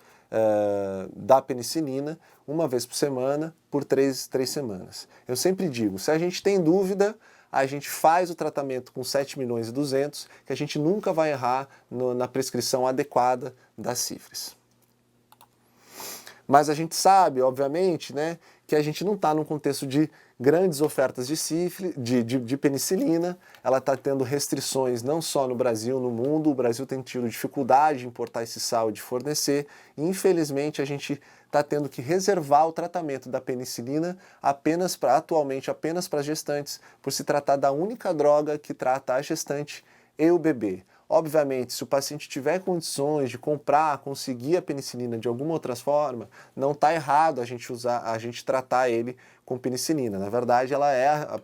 da penicilina, uma vez por semana, por 3 semanas. Eu sempre digo, se a gente tem dúvida, a gente faz o tratamento com 7.200.000, que a gente nunca vai errar na prescrição adequada da sífilis. Mas a gente sabe, obviamente, né, que a gente não está num contexto de grandes ofertas de sífilis, de penicilina. Ela está tendo restrições não só no Brasil, no mundo. O Brasil tem tido dificuldade de importar esse sal e de fornecer. E, infelizmente, a gente está tendo que reservar o tratamento da penicilina atualmente apenas para gestantes, por se tratar da única droga que trata a gestante e o bebê. Obviamente, se o paciente tiver condições de conseguir a penicilina de alguma outra forma, não está errado a gente tratar ele com penicilina. Na verdade, ela é a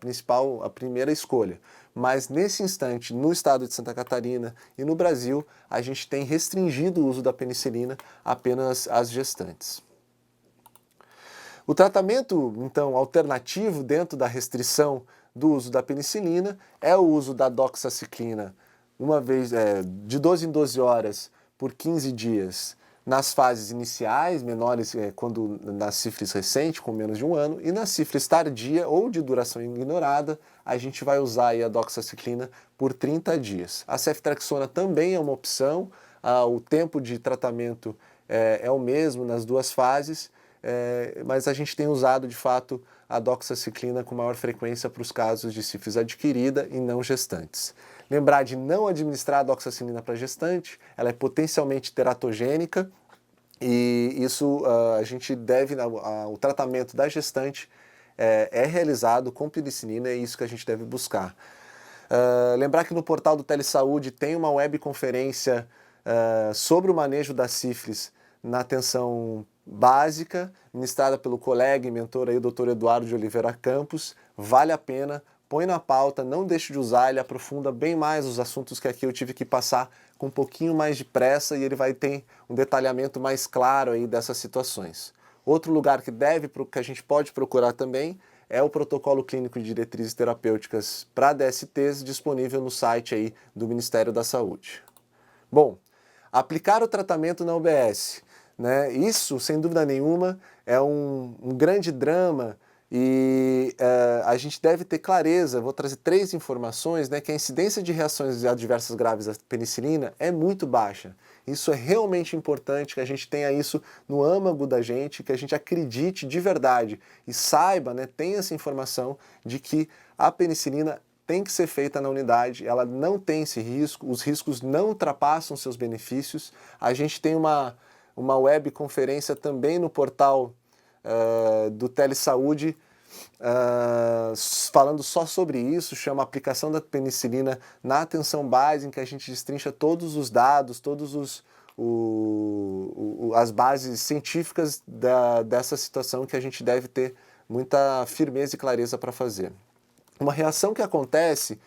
primeira escolha. Mas nesse instante, no estado de Santa Catarina e no Brasil, a gente tem restringido o uso da penicilina apenas às gestantes. O tratamento, então, alternativo dentro da restrição do uso da penicilina é o uso da doxaciclina uma vez de 12 em 12 horas por 15 dias nas fases iniciais, menores quando na sífilis recente, com menos de 1 ano, e na sífilis tardia ou de duração ignorada, a gente vai usar aí a doxaciclina por 30 dias. A ceftriaxona também é uma opção, o tempo de tratamento é o mesmo nas duas fases, mas a gente tem usado de fato a doxaciclina com maior frequência para os casos de sífilis adquirida e não gestantes. Lembrar de não administrar a doxaciclina para gestante, ela é potencialmente teratogênica e isso a gente deve, o tratamento da gestante é realizado com penicilina, é isso que a gente deve buscar. Lembrar que no portal do Telesaúde tem uma webconferência sobre o manejo da sífilis na atenção básica, ministrada pelo colega e mentor aí, o Dr. Eduardo de Oliveira Campos. Vale a pena, põe na pauta, não deixe de usar, ele aprofunda bem mais os assuntos que aqui eu tive que passar com um pouquinho mais de pressa e ele vai ter um detalhamento mais claro aí dessas situações. Outro lugar que a gente pode procurar também é o protocolo clínico de diretrizes terapêuticas para DSTs, disponível no site aí do Ministério da Saúde. Bom, aplicar o tratamento na UBS, né? Isso, sem dúvida nenhuma, é um grande drama e a gente deve ter clareza. Vou trazer 3 informações, né, que a incidência de reações adversas graves à penicilina é muito baixa. Isso é realmente importante que a gente tenha isso no âmago da gente, que a gente acredite de verdade e saiba, né, tenha essa informação de que a penicilina tem que ser feita na unidade, ela não tem esse risco, os riscos não ultrapassam seus benefícios. A gente tem uma webconferência também no portal do Telesaúde, falando só sobre isso, chama Aplicação da Penicilina na Atenção Básica, em que a gente destrincha todos os dados, as bases científicas dessa situação que a gente deve ter muita firmeza e clareza para fazer. Uma reação que acontece,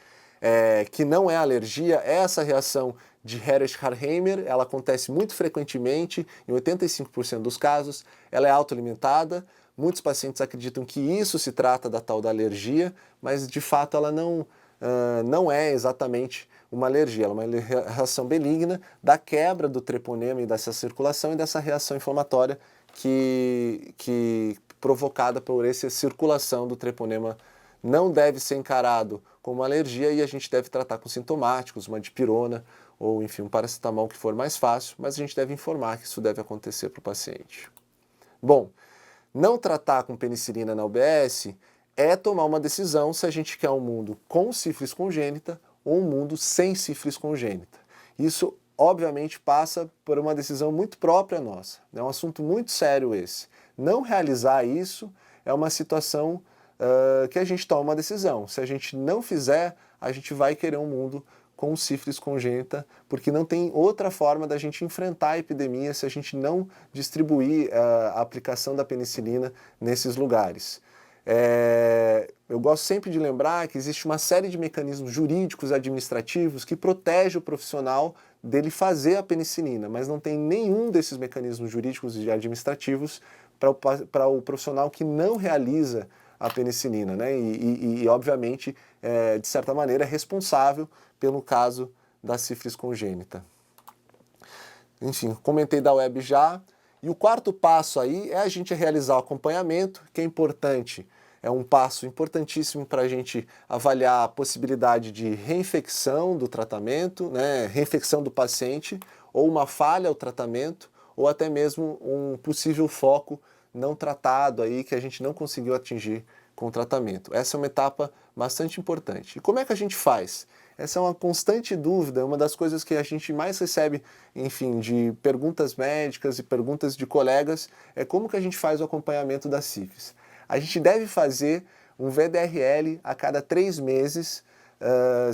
que não é alergia, é essa reação de Herash-Harheimer. Ela acontece muito frequentemente, em 85% dos casos, ela é autolimitada. Muitos pacientes acreditam que isso se trata da tal da alergia, mas de fato ela não é exatamente uma alergia, ela é uma reação benigna da quebra do treponema e dessa circulação e dessa reação inflamatória que provocada por essa circulação do treponema. Não deve ser encarado como uma alergia e a gente deve tratar com sintomáticos, uma dipirona ou, enfim, um paracetamol que for mais fácil, mas a gente deve informar que isso deve acontecer para o paciente. Bom, não tratar com penicilina na UBS é tomar uma decisão se a gente quer um mundo com sífilis congênita ou um mundo sem sífilis congênita. Isso, obviamente, passa por uma decisão muito própria nossa. É um assunto muito sério esse. Não realizar isso é uma situação que a gente toma uma decisão. Se a gente não fizer, a gente vai querer um mundo com sífilis congênita, porque não tem outra forma da gente enfrentar a epidemia se a gente não distribuir a aplicação da penicilina nesses lugares. Eu gosto sempre de lembrar que existe uma série de mecanismos jurídicos e administrativos que protege o profissional dele fazer a penicilina, mas não tem nenhum desses mecanismos jurídicos e administrativos para o profissional que não realiza a penicilina, né? E obviamente, de certa maneira, é responsável pelo caso da sífilis congênita. Enfim, comentei da web já. E o quarto passo aí é a gente realizar o acompanhamento, que é importante. É um passo importantíssimo para a gente avaliar a possibilidade de reinfecção do tratamento, né? Reinfecção do paciente, ou uma falha ao tratamento, ou até mesmo um possível foco não tratado aí que a gente não conseguiu atingir com o tratamento. Essa é uma etapa bastante importante. E como é que a gente faz? Essa é uma constante dúvida, uma das coisas que a gente mais recebe, enfim, de perguntas médicas e perguntas de colegas, é como que a gente faz o acompanhamento da sífilis. A gente deve fazer um VDRL a cada 3 meses,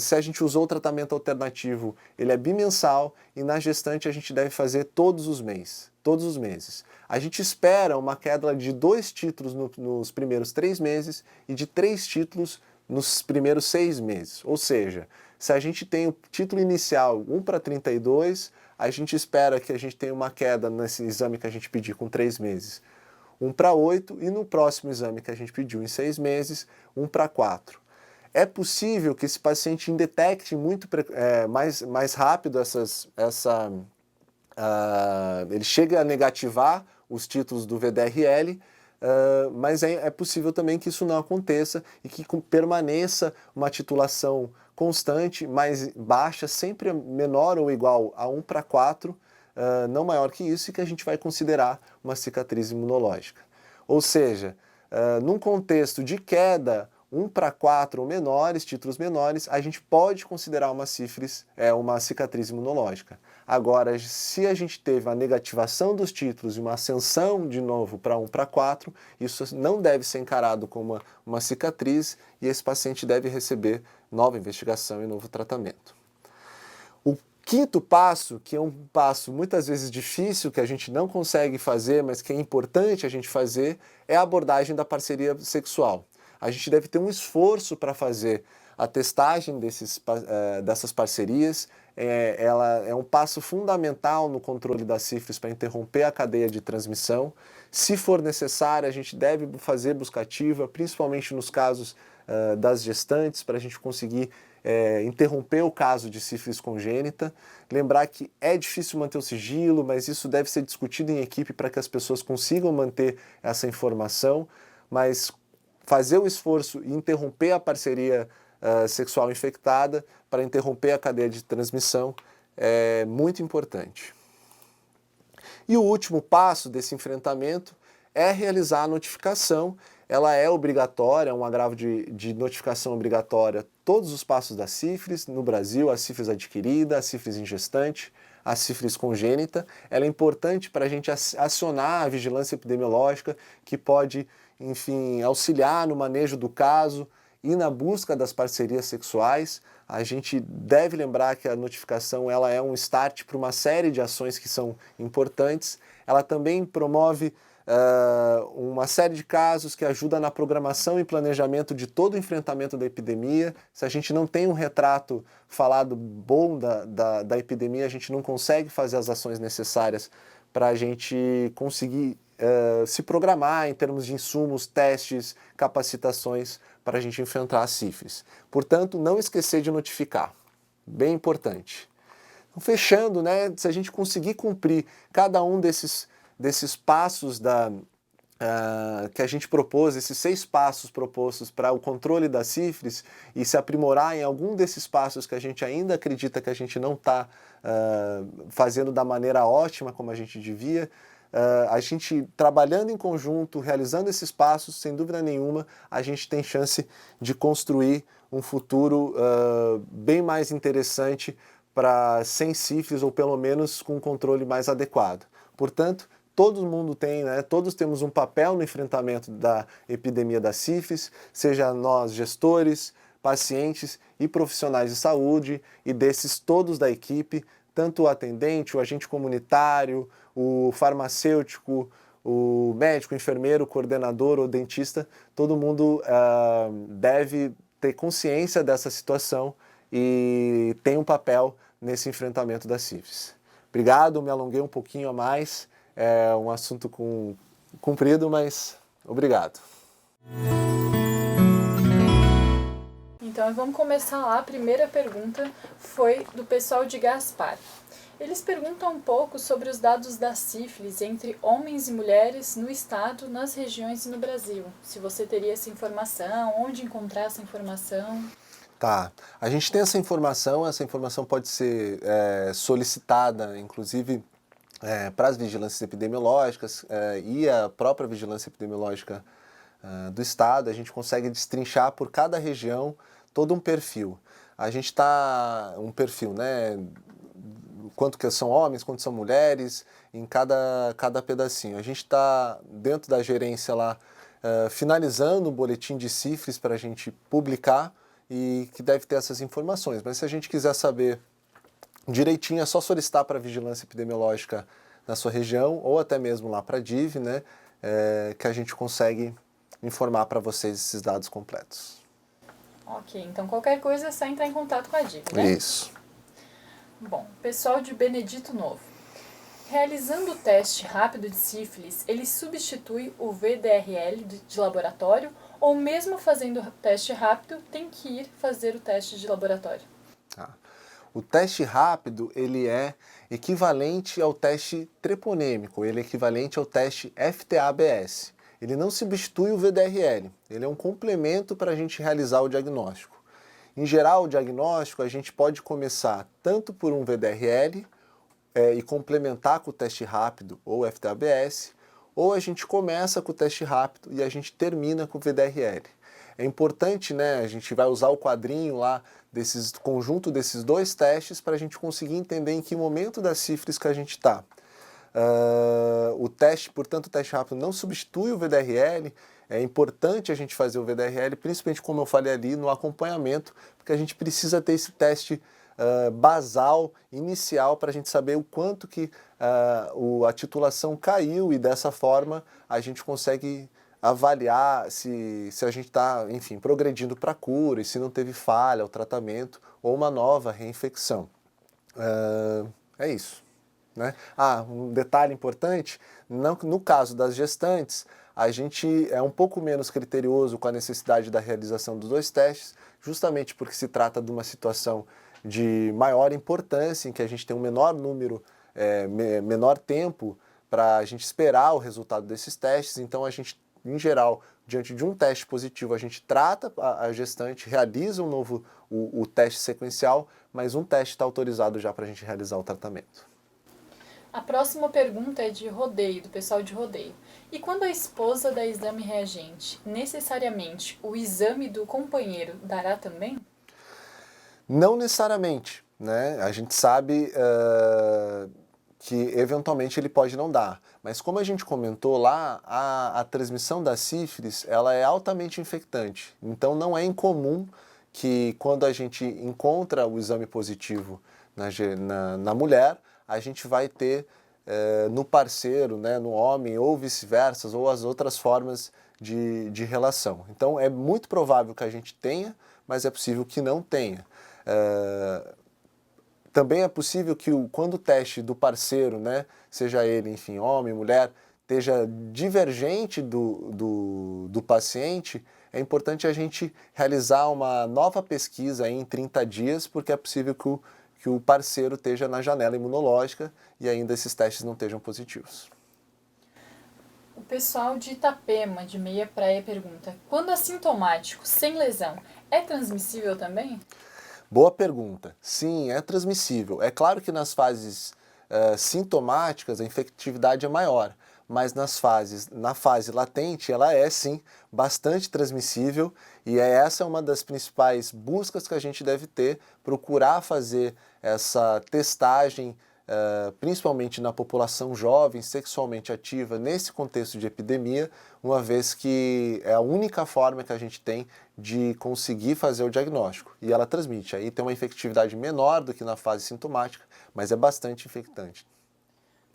se a gente usou o tratamento alternativo, ele é bimensal, e na gestante a gente deve fazer todos os meses. A gente espera uma queda de 2 títulos nos primeiros 3 meses e de 3 títulos nos primeiros 6 meses. Ou seja, se a gente tem o título inicial 1/32, a gente espera que a gente tenha uma queda nesse exame que a gente pedir com 3 meses, 1/8, e no próximo exame que a gente pediu em 6 meses, 1/4. É possível que esse paciente indetecte muito mais rápido ele chega a negativar os títulos do VDRL, mas é possível também que isso não aconteça e que permaneça uma titulação constante, mais baixa, sempre menor ou igual a 1/4, não maior que isso, e que a gente vai considerar uma cicatriz imunológica. Ou seja, num contexto de queda 1/4 ou menores, títulos menores, a gente pode considerar uma sífilis, uma cicatriz imunológica. Agora, se a gente teve a negativação dos títulos e uma ascensão de novo para 1/4, isso não deve ser encarado como uma cicatriz e esse paciente deve receber nova investigação e novo tratamento. O quinto passo, que é um passo muitas vezes difícil, que a gente não consegue fazer, mas que é importante a gente fazer, é a abordagem da parceria sexual. A gente deve ter um esforço para fazer a testagem dessas parcerias. Ela é um passo fundamental no controle da sífilis para interromper a cadeia de transmissão. Se for necessário, a gente deve fazer buscativa, principalmente nos casos das gestantes, para a gente conseguir interromper o caso de sífilis congênita. Lembrar que é difícil manter o sigilo, mas isso deve ser discutido em equipe para que as pessoas consigam manter essa informação, mas fazer o esforço e interromper a parceria sexual infectada para interromper a cadeia de transmissão é muito importante. E o último passo desse enfrentamento é realizar a notificação. Ela é obrigatória, é um agravo de notificação obrigatória, todos os passos da sífilis no Brasil, a sífilis adquirida, a sífilis em gestante, a sífilis congênita. Ela é importante para a gente acionar a vigilância epidemiológica, que pode, enfim, auxiliar no manejo do caso e na busca das parcerias sexuais. A gente deve lembrar que a notificação ela é um start para uma série de ações que são importantes. Ela também promove uma série de casos que ajuda na programação e planejamento de todo o enfrentamento da epidemia. Se a gente não tem um retrato falado bom da epidemia, a gente não consegue fazer as ações necessárias para a gente conseguir se programar em termos de insumos, testes, capacitações para a gente enfrentar a sífilis. Portanto, não esquecer de notificar. Bem importante. Então, fechando, né, se a gente conseguir cumprir cada um desses passos que a gente propôs, esses 6 passos propostos para o controle da sífilis, e se aprimorar em algum desses passos que a gente ainda acredita que a gente não está fazendo da maneira ótima como a gente devia, a gente trabalhando em conjunto, realizando esses passos, sem dúvida nenhuma, a gente tem chance de construir um futuro bem mais interessante para sem sífilis ou pelo menos com um controle mais adequado. Portanto, todo mundo tem, né, todos temos um papel no enfrentamento da epidemia da sífilis, seja nós gestores, pacientes e profissionais de saúde, e desses todos da equipe, tanto o atendente, o agente comunitário, o farmacêutico, o médico, o enfermeiro, o coordenador ou dentista, todo mundo deve ter consciência dessa situação e tem um papel nesse enfrentamento da sífilis. Obrigado, me alonguei um pouquinho a mais, é um assunto comprido, mas obrigado. Então vamos começar lá. A primeira pergunta foi do pessoal de Gaspar. Eles perguntam um pouco sobre os dados da sífilis entre homens e mulheres no estado, nas regiões e no Brasil. Se você teria essa informação, onde encontrar essa informação? Tá, a gente tem essa informação pode ser solicitada, inclusive, para as vigilâncias epidemiológicas e a própria vigilância epidemiológica do estado. A gente consegue destrinchar por cada região todo um perfil. A gente está um perfil, né? Quanto que são homens, quanto são mulheres, em cada pedacinho. A gente está dentro da gerência lá, finalizando o boletim de sífilis para a gente publicar e que deve ter essas informações. Mas se a gente quiser saber direitinho, é só solicitar para a vigilância epidemiológica na sua região ou até mesmo lá para a DIV, né? Que a gente consegue informar para vocês esses dados completos. Ok, então qualquer coisa é só entrar em contato com a DIV, né? Isso. Bom, pessoal de Benedito Novo. Realizando o teste rápido de sífilis, ele substitui o VDRL de laboratório ou mesmo fazendo o teste rápido, tem que ir fazer o teste de laboratório? O teste rápido, ele é equivalente ao teste treponêmico, ele é equivalente ao teste FTA-ABS. Ele não substitui o VDRL, ele é um complemento para a gente realizar o diagnóstico. Em geral, o diagnóstico a gente pode começar tanto por um VDRL e complementar com o teste rápido ou FTA-ABS, ou a gente começa com o teste rápido e a gente termina com o VDRL. É importante, né, a gente vai usar o quadrinho lá, conjunto desses dois testes para a gente conseguir entender em que momento da sífilis que a gente está. Portanto, o teste rápido não substitui o VDRL. É importante a gente fazer o VDRL, principalmente como eu falei ali, no acompanhamento, porque a gente precisa ter esse teste basal, inicial, para a gente saber o quanto que a titulação caiu e dessa forma a gente consegue avaliar se a gente está, enfim, progredindo para a cura e se não teve falha ao tratamento ou uma nova reinfecção. É isso. Né? Um detalhe importante, no caso das gestantes, a gente é um pouco menos criterioso com a necessidade da realização dos dois testes, justamente porque se trata de uma situação de maior importância, em que a gente tem um menor número, menor tempo para a gente esperar o resultado desses testes. Então a gente, em geral, diante de um teste positivo, a gente trata a gestante, realiza o teste sequencial, mas um teste está autorizado já para a gente realizar o tratamento. A próxima pergunta é de Rodeio, do pessoal de Rodeio. E quando a esposa dá exame reagente, necessariamente o exame do companheiro dará também? Não necessariamente, né? A gente sabe que eventualmente ele pode não dar, mas como a gente comentou lá, a transmissão da sífilis ela é altamente infectante, então não é incomum que quando a gente encontra o exame positivo na mulher, a gente vai ter no parceiro, né, no homem, ou vice-versa, ou as outras formas de relação. Então é muito provável que a gente tenha, mas é possível que não tenha. Também é possível que quando o teste do parceiro, né, seja ele, enfim, homem, mulher, esteja divergente do paciente, é importante a gente realizar uma nova pesquisa aí em 30 dias, porque é possível que o parceiro esteja na janela imunológica e ainda esses testes não estejam positivos. O pessoal de Itapema, de Meia Praia, pergunta: quando assintomático, sem lesão, é transmissível também? Boa pergunta. Sim, é transmissível. É claro que nas fases sintomáticas, a infectividade é maior. Mas na fase latente, ela é sim bastante transmissível e essa é uma das principais buscas que a gente deve ter, procurar fazer essa testagem, principalmente na população jovem, sexualmente ativa, nesse contexto de epidemia, uma vez que é a única forma que a gente tem de conseguir fazer o diagnóstico. E ela transmite, aí tem uma infectividade menor do que na fase sintomática, mas é bastante infectante.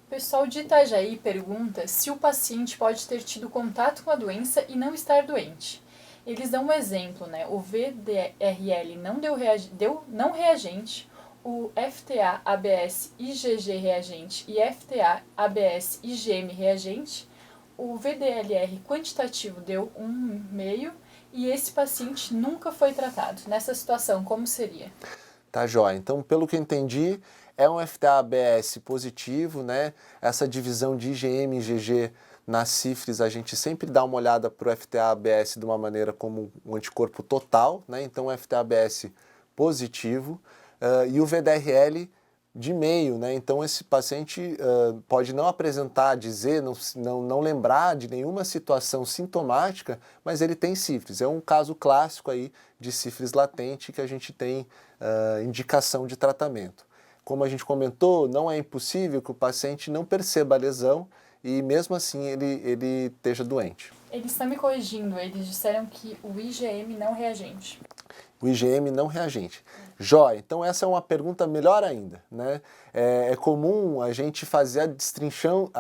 O pessoal de Itajaí pergunta se o paciente pode ter tido contato com a doença e não estar doente. Eles dão um exemplo, né? O VDRL não reagente, o FTA-ABS IgG reagente e FTA-ABS IgM reagente, o VDLR quantitativo deu 1,5 e esse paciente nunca foi tratado. Nessa situação, como seria? Tá joia. Então, pelo que eu entendi, é um FTA-ABS positivo, né? Essa divisão de IgM e IgG na sífilis, a gente sempre dá uma olhada para o FTA-ABS de uma maneira como um anticorpo total, né? Então, FTA-ABS positivo e o VDRL de meio, né? Então, esse paciente pode não apresentar, dizer, não lembrar de nenhuma situação sintomática, mas ele tem sífilis. É um caso clássico aí de sífilis latente que a gente tem indicação de tratamento. Como a gente comentou, não é impossível que o paciente não perceba a lesão e mesmo assim ele esteja doente. Eles estão me corrigindo, eles disseram que o IgM não reagente. O IgM não reagente. Jóia, então essa é uma pergunta melhor ainda, né? É comum a gente fazer a destrinchão,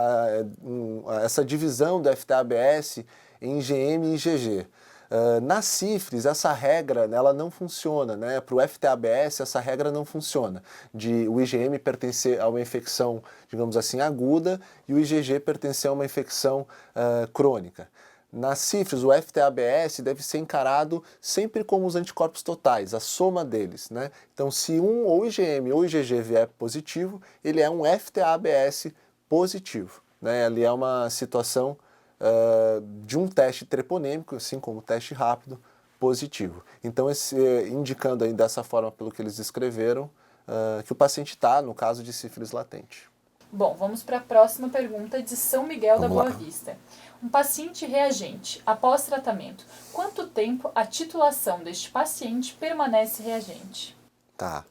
essa divisão do FTA-ABS em IgM e IgG. Na sífilis, essa regra ela não funciona, né? Para o FTA-ABS, essa regra não funciona, de o IgM pertencer a uma infecção, digamos assim, aguda e o IgG pertencer a uma infecção crônica. Na sífilis, o FTA-ABS deve ser encarado sempre como os anticorpos totais, a soma deles, né? Então, se ou IgM ou IgG vier positivo, ele é um FTA-ABS positivo, né? Ali é uma situação de um teste treponêmico, assim como o teste rápido, positivo. Então, indicando aí dessa forma, pelo que eles escreveram, que o paciente está no caso de sífilis latente. Bom, vamos para a próxima pergunta de São Miguel da Boa lá. Vista. Um paciente reagente, após tratamento, quanto tempo a titulação deste paciente permanece reagente? Tá.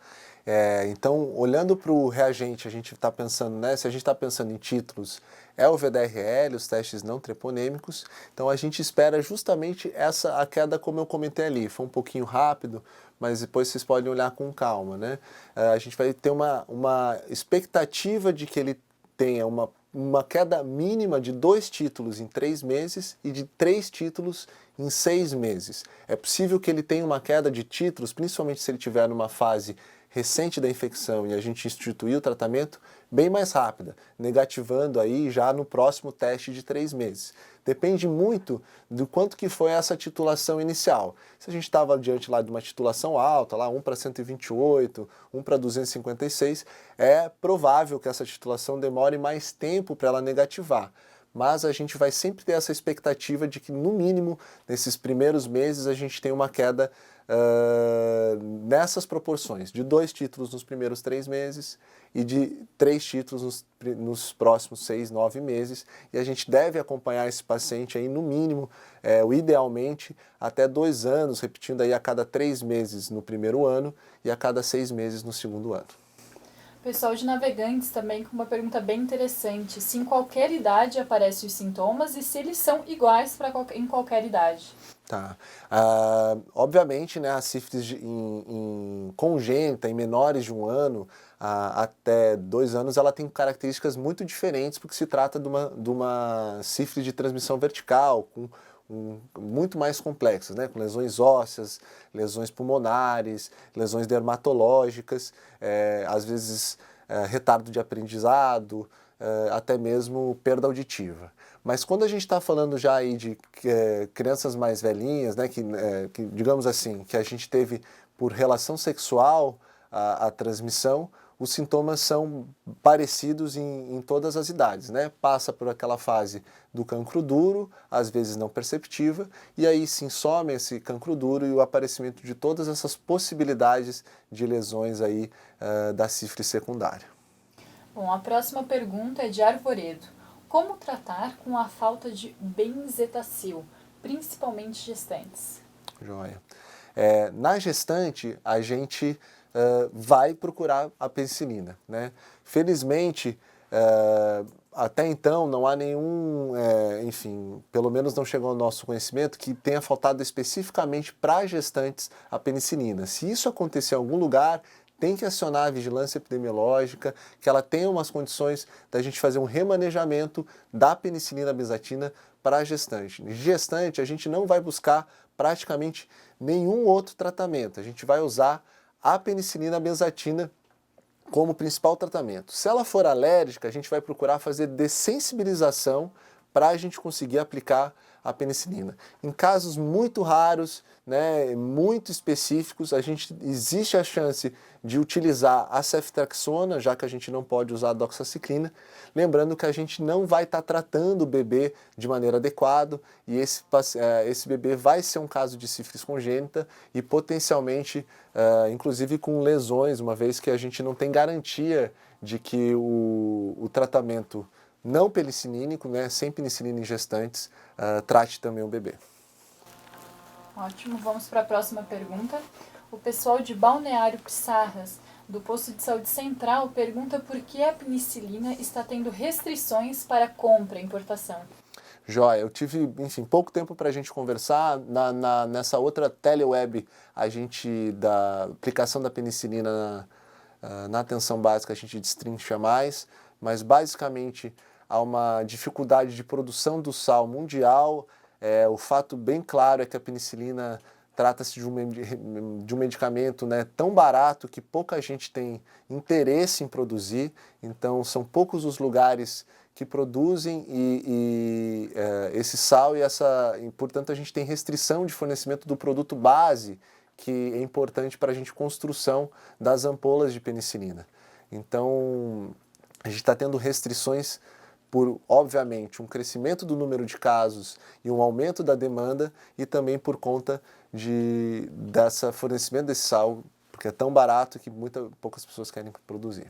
Então, olhando para o reagente, a gente está pensando, né? Se a gente está pensando em títulos, é o VDRL, os testes não treponêmicos. Então, a gente espera justamente a queda, como eu comentei ali. Foi um pouquinho rápido, mas depois vocês podem olhar com calma, né? A gente vai ter uma expectativa de que ele tenha uma queda mínima de 2 títulos em 3 meses e de 3 títulos em 6 meses. É possível que ele tenha uma queda de títulos, principalmente se ele estiver numa fase recente da infecção e a gente instituir o tratamento, bem mais rápida, negativando aí já no próximo teste de 3 meses. Depende muito do quanto que foi essa titulação inicial. Se a gente estava diante lá de uma titulação alta, lá 1 para 128, 1 para 256, é provável que essa titulação demore mais tempo para ela negativar. Mas a gente vai sempre ter essa expectativa de que, no mínimo, nesses primeiros meses, a gente tem uma queda nessas proporções, de 2 títulos nos primeiros 3 meses e de 3 títulos nos próximos 6, 9 meses. E a gente deve acompanhar esse paciente aí, no mínimo, idealmente, até 2 anos, repetindo aí a cada 3 meses no primeiro ano e a cada 6 meses no segundo ano. Pessoal de Navegantes também com uma pergunta bem interessante. Se em qualquer idade aparecem os sintomas e se eles são iguais em qualquer idade. Tá. Obviamente, né, a sífilis congênita, em menores de 1 ano até 2 anos, ela tem características muito diferentes, porque se trata de uma sífilis de transmissão vertical, muito mais complexas, né, com lesões ósseas, lesões pulmonares, lesões dermatológicas, às vezes retardo de aprendizado, até mesmo perda auditiva. Mas quando a gente está falando já aí de crianças mais velhinhas, né, que digamos assim, que a gente teve por relação sexual a transmissão, os sintomas são parecidos em todas as idades, né? Passa por aquela fase do cancro duro, às vezes não perceptiva, e aí sim some esse cancro duro e o aparecimento de todas essas possibilidades de lesões aí da sífilis secundária. Bom, a próxima pergunta é de Arvoredo. Como tratar com a falta de benzetacil, principalmente gestantes? Joia. Na gestante, a gente vai procurar a penicilina, né? Felizmente, até então não há nenhum, enfim, pelo menos não chegou ao nosso conhecimento que tenha faltado especificamente para gestantes a penicilina. Se isso acontecer em algum lugar, tem que acionar a vigilância epidemiológica, que ela tenha umas condições da gente fazer um remanejamento da penicilina benzatina para a gestante. Gestante, a gente não vai buscar praticamente nenhum outro tratamento. A gente vai usar a penicilina benzatina como principal tratamento. Se ela for alérgica, a gente vai procurar fazer dessensibilização para a gente conseguir aplicar a penicilina. Em casos muito raros, né, muito específicos, existe a chance de utilizar a ceftriaxona, já que a gente não pode usar a doxaciclina, lembrando que a gente não vai estar tratando o bebê de maneira adequada e esse bebê vai ser um caso de sífilis congênita e potencialmente, inclusive com lesões, uma vez que a gente não tem garantia de que o tratamento não penicinínico, né, sem penicilina em gestantes, trate também o bebê. Ótimo, vamos para a próxima pergunta. O pessoal de Balneário Pissarras, do Posto de Saúde Central, pergunta por que a penicilina está tendo restrições para compra e importação. Joia, eu tive, enfim, pouco tempo para a gente conversar. Nessa outra teleweb, da aplicação da penicilina na atenção básica, a gente destrincha mais, mas basicamente há uma dificuldade de produção do sal mundial. O fato bem claro é que a penicilina trata-se de um medicamento, né, tão barato que pouca gente tem interesse em produzir, então são poucos os lugares que produzem esse sal e, portanto, a gente tem restrição de fornecimento do produto base, que é importante para a gente construção das ampolas de penicilina. Então, a gente está tendo restrições por, obviamente, um crescimento do número de casos e um aumento da demanda e também por conta desse fornecimento desse sal, porque é tão barato que poucas pessoas querem produzir.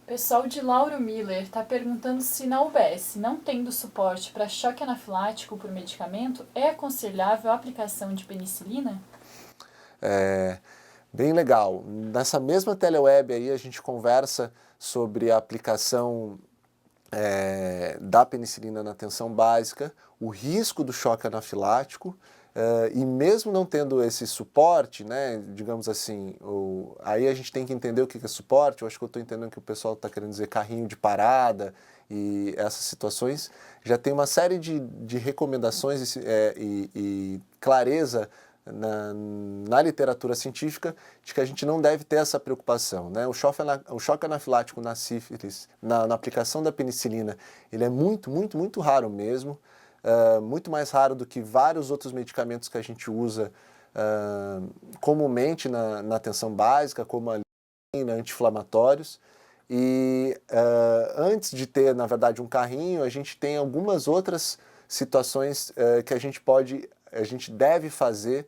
O pessoal de Lauro Miller está perguntando se na UBS, não tendo suporte para choque anafilático por medicamento, é aconselhável a aplicação de penicilina? Bem legal. Nessa mesma teleweb aí a gente conversa sobre a aplicação da penicilina na atenção básica, o risco do choque anafilático, e mesmo não tendo esse suporte, né, digamos assim, aí a gente tem que entender o que é suporte. Eu acho que eu estou entendendo que o pessoal está querendo dizer carrinho de parada e essas situações. Já tem uma série de recomendações e clareza na literatura científica de que a gente não deve ter essa preocupação, né? O choque anafilático na sífilis, na aplicação da penicilina, ele é muito, muito, muito raro mesmo, muito mais raro do que vários outros medicamentos que a gente usa comumente na atenção básica, como a anti-inflamatórios. E antes de ter, na verdade, um carrinho, a gente tem algumas outras situações que a gente deve fazer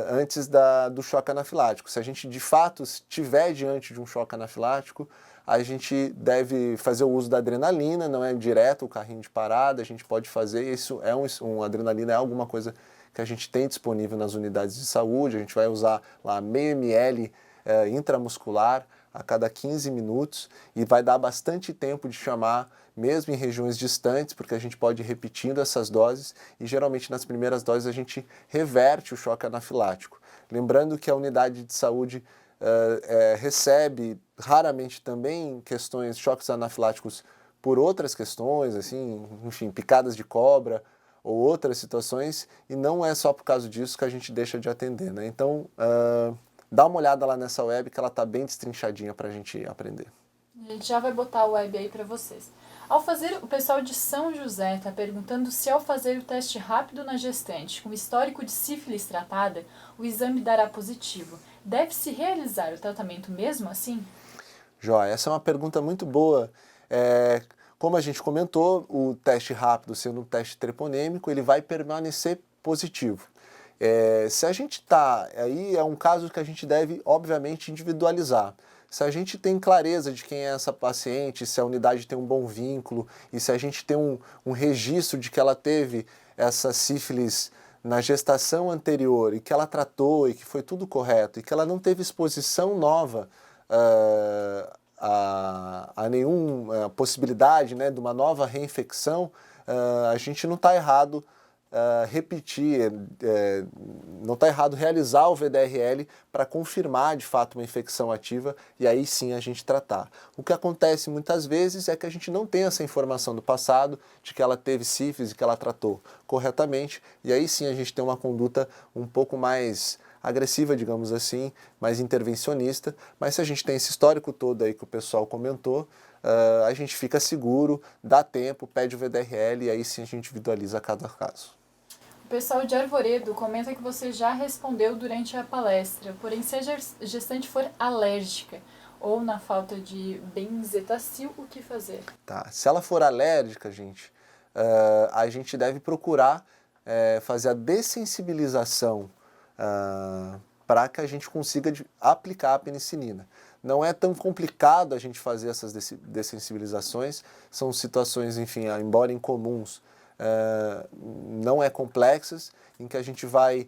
antes do choque anafilático. Se a gente de fato estiver diante de um choque anafilático, a gente deve fazer o uso da adrenalina, não é direto o carrinho de parada, a gente pode fazer isso, adrenalina é alguma coisa que a gente tem disponível nas unidades de saúde, a gente vai usar lá meio ml intramuscular a cada 15 minutos e vai dar bastante tempo de chamar, mesmo em regiões distantes, porque a gente pode ir repetindo essas doses e geralmente nas primeiras doses a gente reverte o choque anafilático. Lembrando que a unidade de saúde recebe raramente também choques anafiláticos por outras questões, assim, enfim, picadas de cobra ou outras situações, e não é só por causa disso que a gente deixa de atender, né? Então, dá uma olhada lá nessa web que ela está bem destrinchadinha para a gente aprender. A gente já vai botar a web aí para vocês. O pessoal de São José está perguntando se ao fazer o teste rápido na gestante, com histórico de sífilis tratada, o exame dará positivo. Deve-se realizar o tratamento mesmo assim? Joia, essa é uma pergunta muito boa. Como a gente comentou, o teste rápido, sendo um teste treponêmico, ele vai permanecer positivo. Se a gente aí é um caso que a gente deve, obviamente, individualizar. Se a gente tem clareza de quem é essa paciente, se a unidade tem um bom vínculo e se a gente tem um registro de que ela teve essa sífilis na gestação anterior e que ela tratou e que foi tudo correto e que ela não teve exposição nova a nenhuma possibilidade, né, de uma nova reinfecção, a gente não está errado repetir, não está errado realizar o VDRL para confirmar de fato uma infecção ativa e aí sim a gente tratar. O que acontece muitas vezes é que a gente não tem essa informação do passado de que ela teve sífilis e que ela tratou corretamente e aí sim a gente tem uma conduta um pouco mais agressiva, digamos assim, mais intervencionista, mas se a gente tem esse histórico todo aí que o pessoal comentou, a gente fica seguro, dá tempo, pede o VDRL e aí sim a gente individualiza cada caso. O pessoal de Arvoredo comenta que você já respondeu durante a palestra, porém se a gestante for alérgica ou na falta de benzetacil, o que fazer? Tá. Se ela for alérgica, a gente deve procurar fazer a dessensibilização para que a gente consiga aplicar a penicilina. Não é tão complicado a gente fazer essas dessensibilizações, são situações, enfim, embora incomuns, não é complexas, em que a gente vai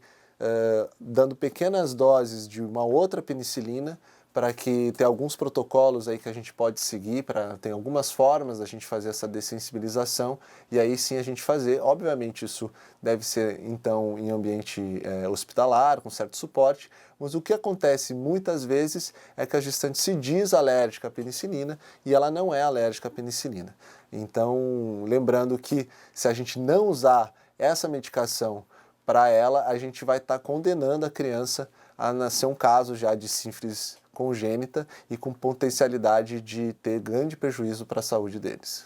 dando pequenas doses de uma outra penicilina para que tem alguns protocolos aí que a gente pode seguir, tem algumas formas da gente fazer essa dessensibilização e aí sim a gente fazer. Obviamente isso deve ser então em ambiente hospitalar, com certo suporte, mas o que acontece muitas vezes é que a gestante se diz alérgica à penicilina e ela não é alérgica à penicilina. Então, lembrando que se a gente não usar essa medicação para ela, a gente vai estar condenando a criança a nascer um caso já de sífilis congênita e com potencialidade de ter grande prejuízo para a saúde deles.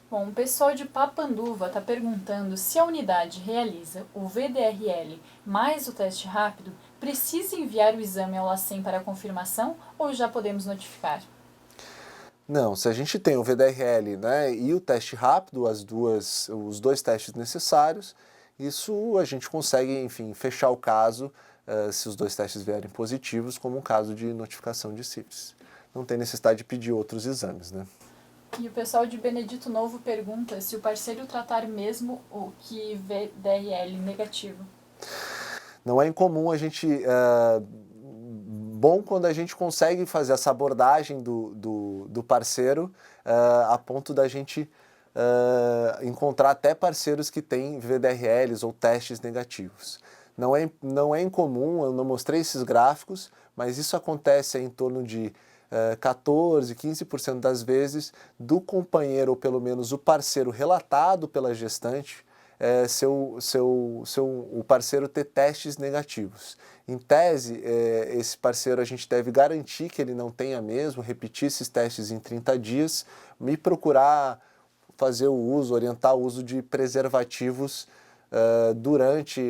Bom, o pessoal de Papanduva está perguntando se a unidade realiza o VDRL mais o teste rápido, precisa enviar o exame ao LACEN para confirmação ou já podemos notificar? Não, se a gente tem o VDRL, né, e o teste rápido, os dois testes necessários, isso a gente consegue, enfim, fechar o caso se os dois testes vierem positivos, como um caso de notificação de sífilis. Não tem necessidade de pedir outros exames, né? E o pessoal de Benedito Novo pergunta se o parceiro tratar mesmo o que VDRL negativo. Não é incomum a gente... bom quando a gente consegue fazer essa abordagem do parceiro a ponto da gente encontrar até parceiros que têm VDRLs ou testes negativos. Não é incomum, eu não mostrei esses gráficos, mas isso acontece em torno de 14, 15% das vezes do companheiro ou pelo menos o parceiro relatado pela gestante o parceiro ter testes negativos. Em tese, esse parceiro a gente deve garantir que ele não tenha mesmo, repetir esses testes em 30 dias, me procurar fazer o uso, orientar o uso de preservativos durante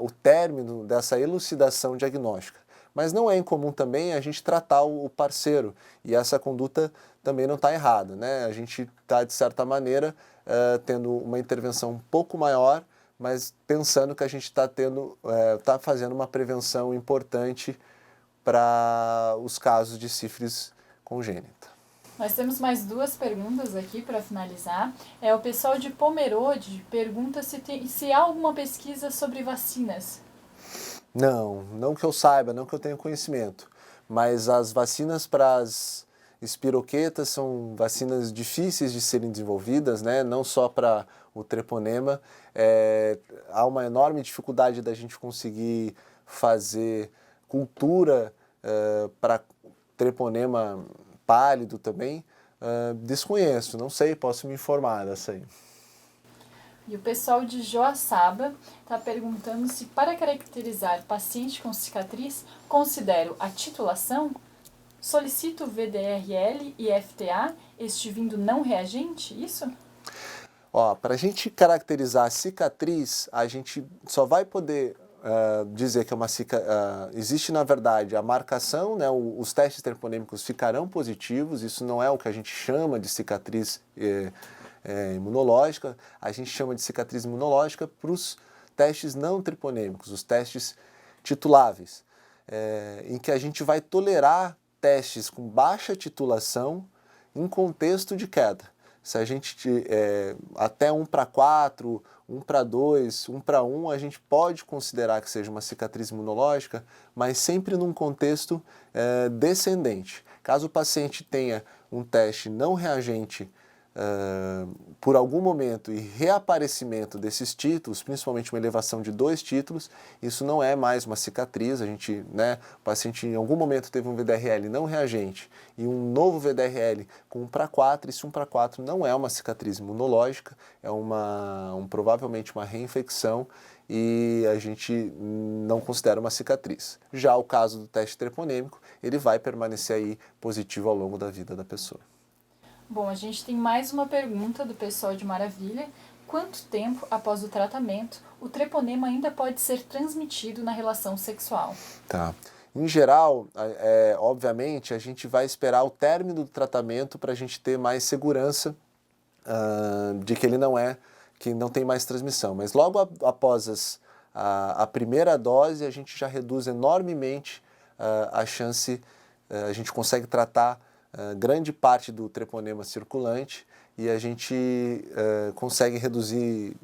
o término dessa elucidação diagnóstica. Mas não é incomum também a gente tratar o parceiro, e essa conduta também não está errada, né? A gente está, de certa maneira, tendo uma intervenção um pouco maior, mas pensando que a gente está fazendo uma prevenção importante para os casos de sífilis congênita. Nós temos mais duas perguntas aqui para finalizar. O pessoal de Pomerode pergunta se há alguma pesquisa sobre vacinas. Não que eu saiba, não que eu tenha conhecimento, mas as vacinas para as espiroquetas são vacinas difíceis de serem desenvolvidas, né? Não só para o treponema, há uma enorme dificuldade da gente conseguir fazer cultura para treponema pálido também. Desconheço, não sei, posso me informar dessa aí. E o pessoal de Joaçaba está perguntando se para caracterizar paciente com cicatriz, considero a titulação? Solicito VDRL e FTA, este vindo não reagente, isso? Para a gente caracterizar a cicatriz, a gente só vai poder dizer que é uma cicatriz. Existe, na verdade, a marcação, né, os testes treponêmicos ficarão positivos, isso não é o que a gente chama de cicatriz imunológica, a gente chama de cicatriz imunológica para os testes não treponêmicos, os testes tituláveis. em que a gente vai tolerar testes com baixa titulação em contexto de queda. Se a gente até 1:4, 1:2, 1:1, a gente pode considerar que seja uma cicatriz imunológica, mas sempre num contexto descendente. Caso o paciente tenha um teste não reagente por algum momento e reaparecimento desses títulos, principalmente uma elevação de 2 títulos, isso não é mais uma cicatriz. O paciente em algum momento teve um VDRL não reagente e um novo VDRL com 1:4, esse 1:4 não é uma cicatriz imunológica, é provavelmente uma reinfecção e a gente não considera uma cicatriz. Já o caso do teste treponêmico, ele vai permanecer aí positivo ao longo da vida da pessoa. Bom, a gente tem mais uma pergunta do pessoal de Maravilha. Quanto tempo após o tratamento o treponema ainda pode ser transmitido na relação sexual? Tá. Em geral, obviamente, a gente vai esperar o término do tratamento para a gente ter mais segurança de que que não tem mais transmissão. Mas logo após a primeira dose, a gente já reduz enormemente a chance, a gente consegue tratar grande parte do treponema circulante e a gente consegue reduzir,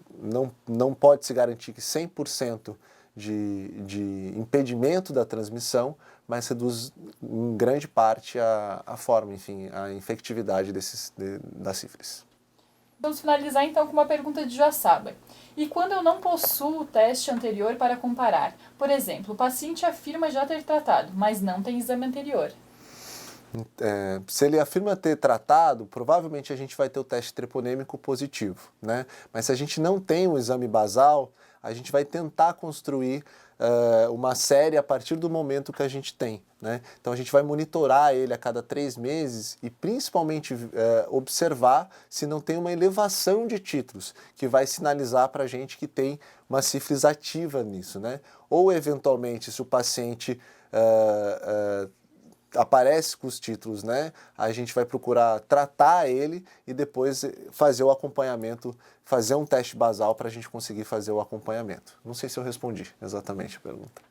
não pode se garantir que 100% de impedimento da transmissão, mas reduz em grande parte a forma, enfim, a infectividade da sífilis. Vamos finalizar então com uma pergunta de Joaçaba. E quando eu não possuo o teste anterior para comparar? Por exemplo, o paciente afirma já ter tratado, mas não tem exame anterior. Se ele afirma ter tratado, provavelmente a gente vai ter o teste treponêmico positivo, né? Mas se a gente não tem um exame basal, a gente vai tentar construir uma série a partir do momento que a gente tem, né? Então a gente vai monitorar ele a cada 3 meses e principalmente observar se não tem uma elevação de títulos, que vai sinalizar para a gente que tem uma sífilis ativa nisso, né? Ou eventualmente, se o paciente aparece com os títulos, né? A gente vai procurar tratar ele e depois fazer o acompanhamento, fazer um teste basal para a gente conseguir fazer o acompanhamento. Não sei se eu respondi exatamente a pergunta.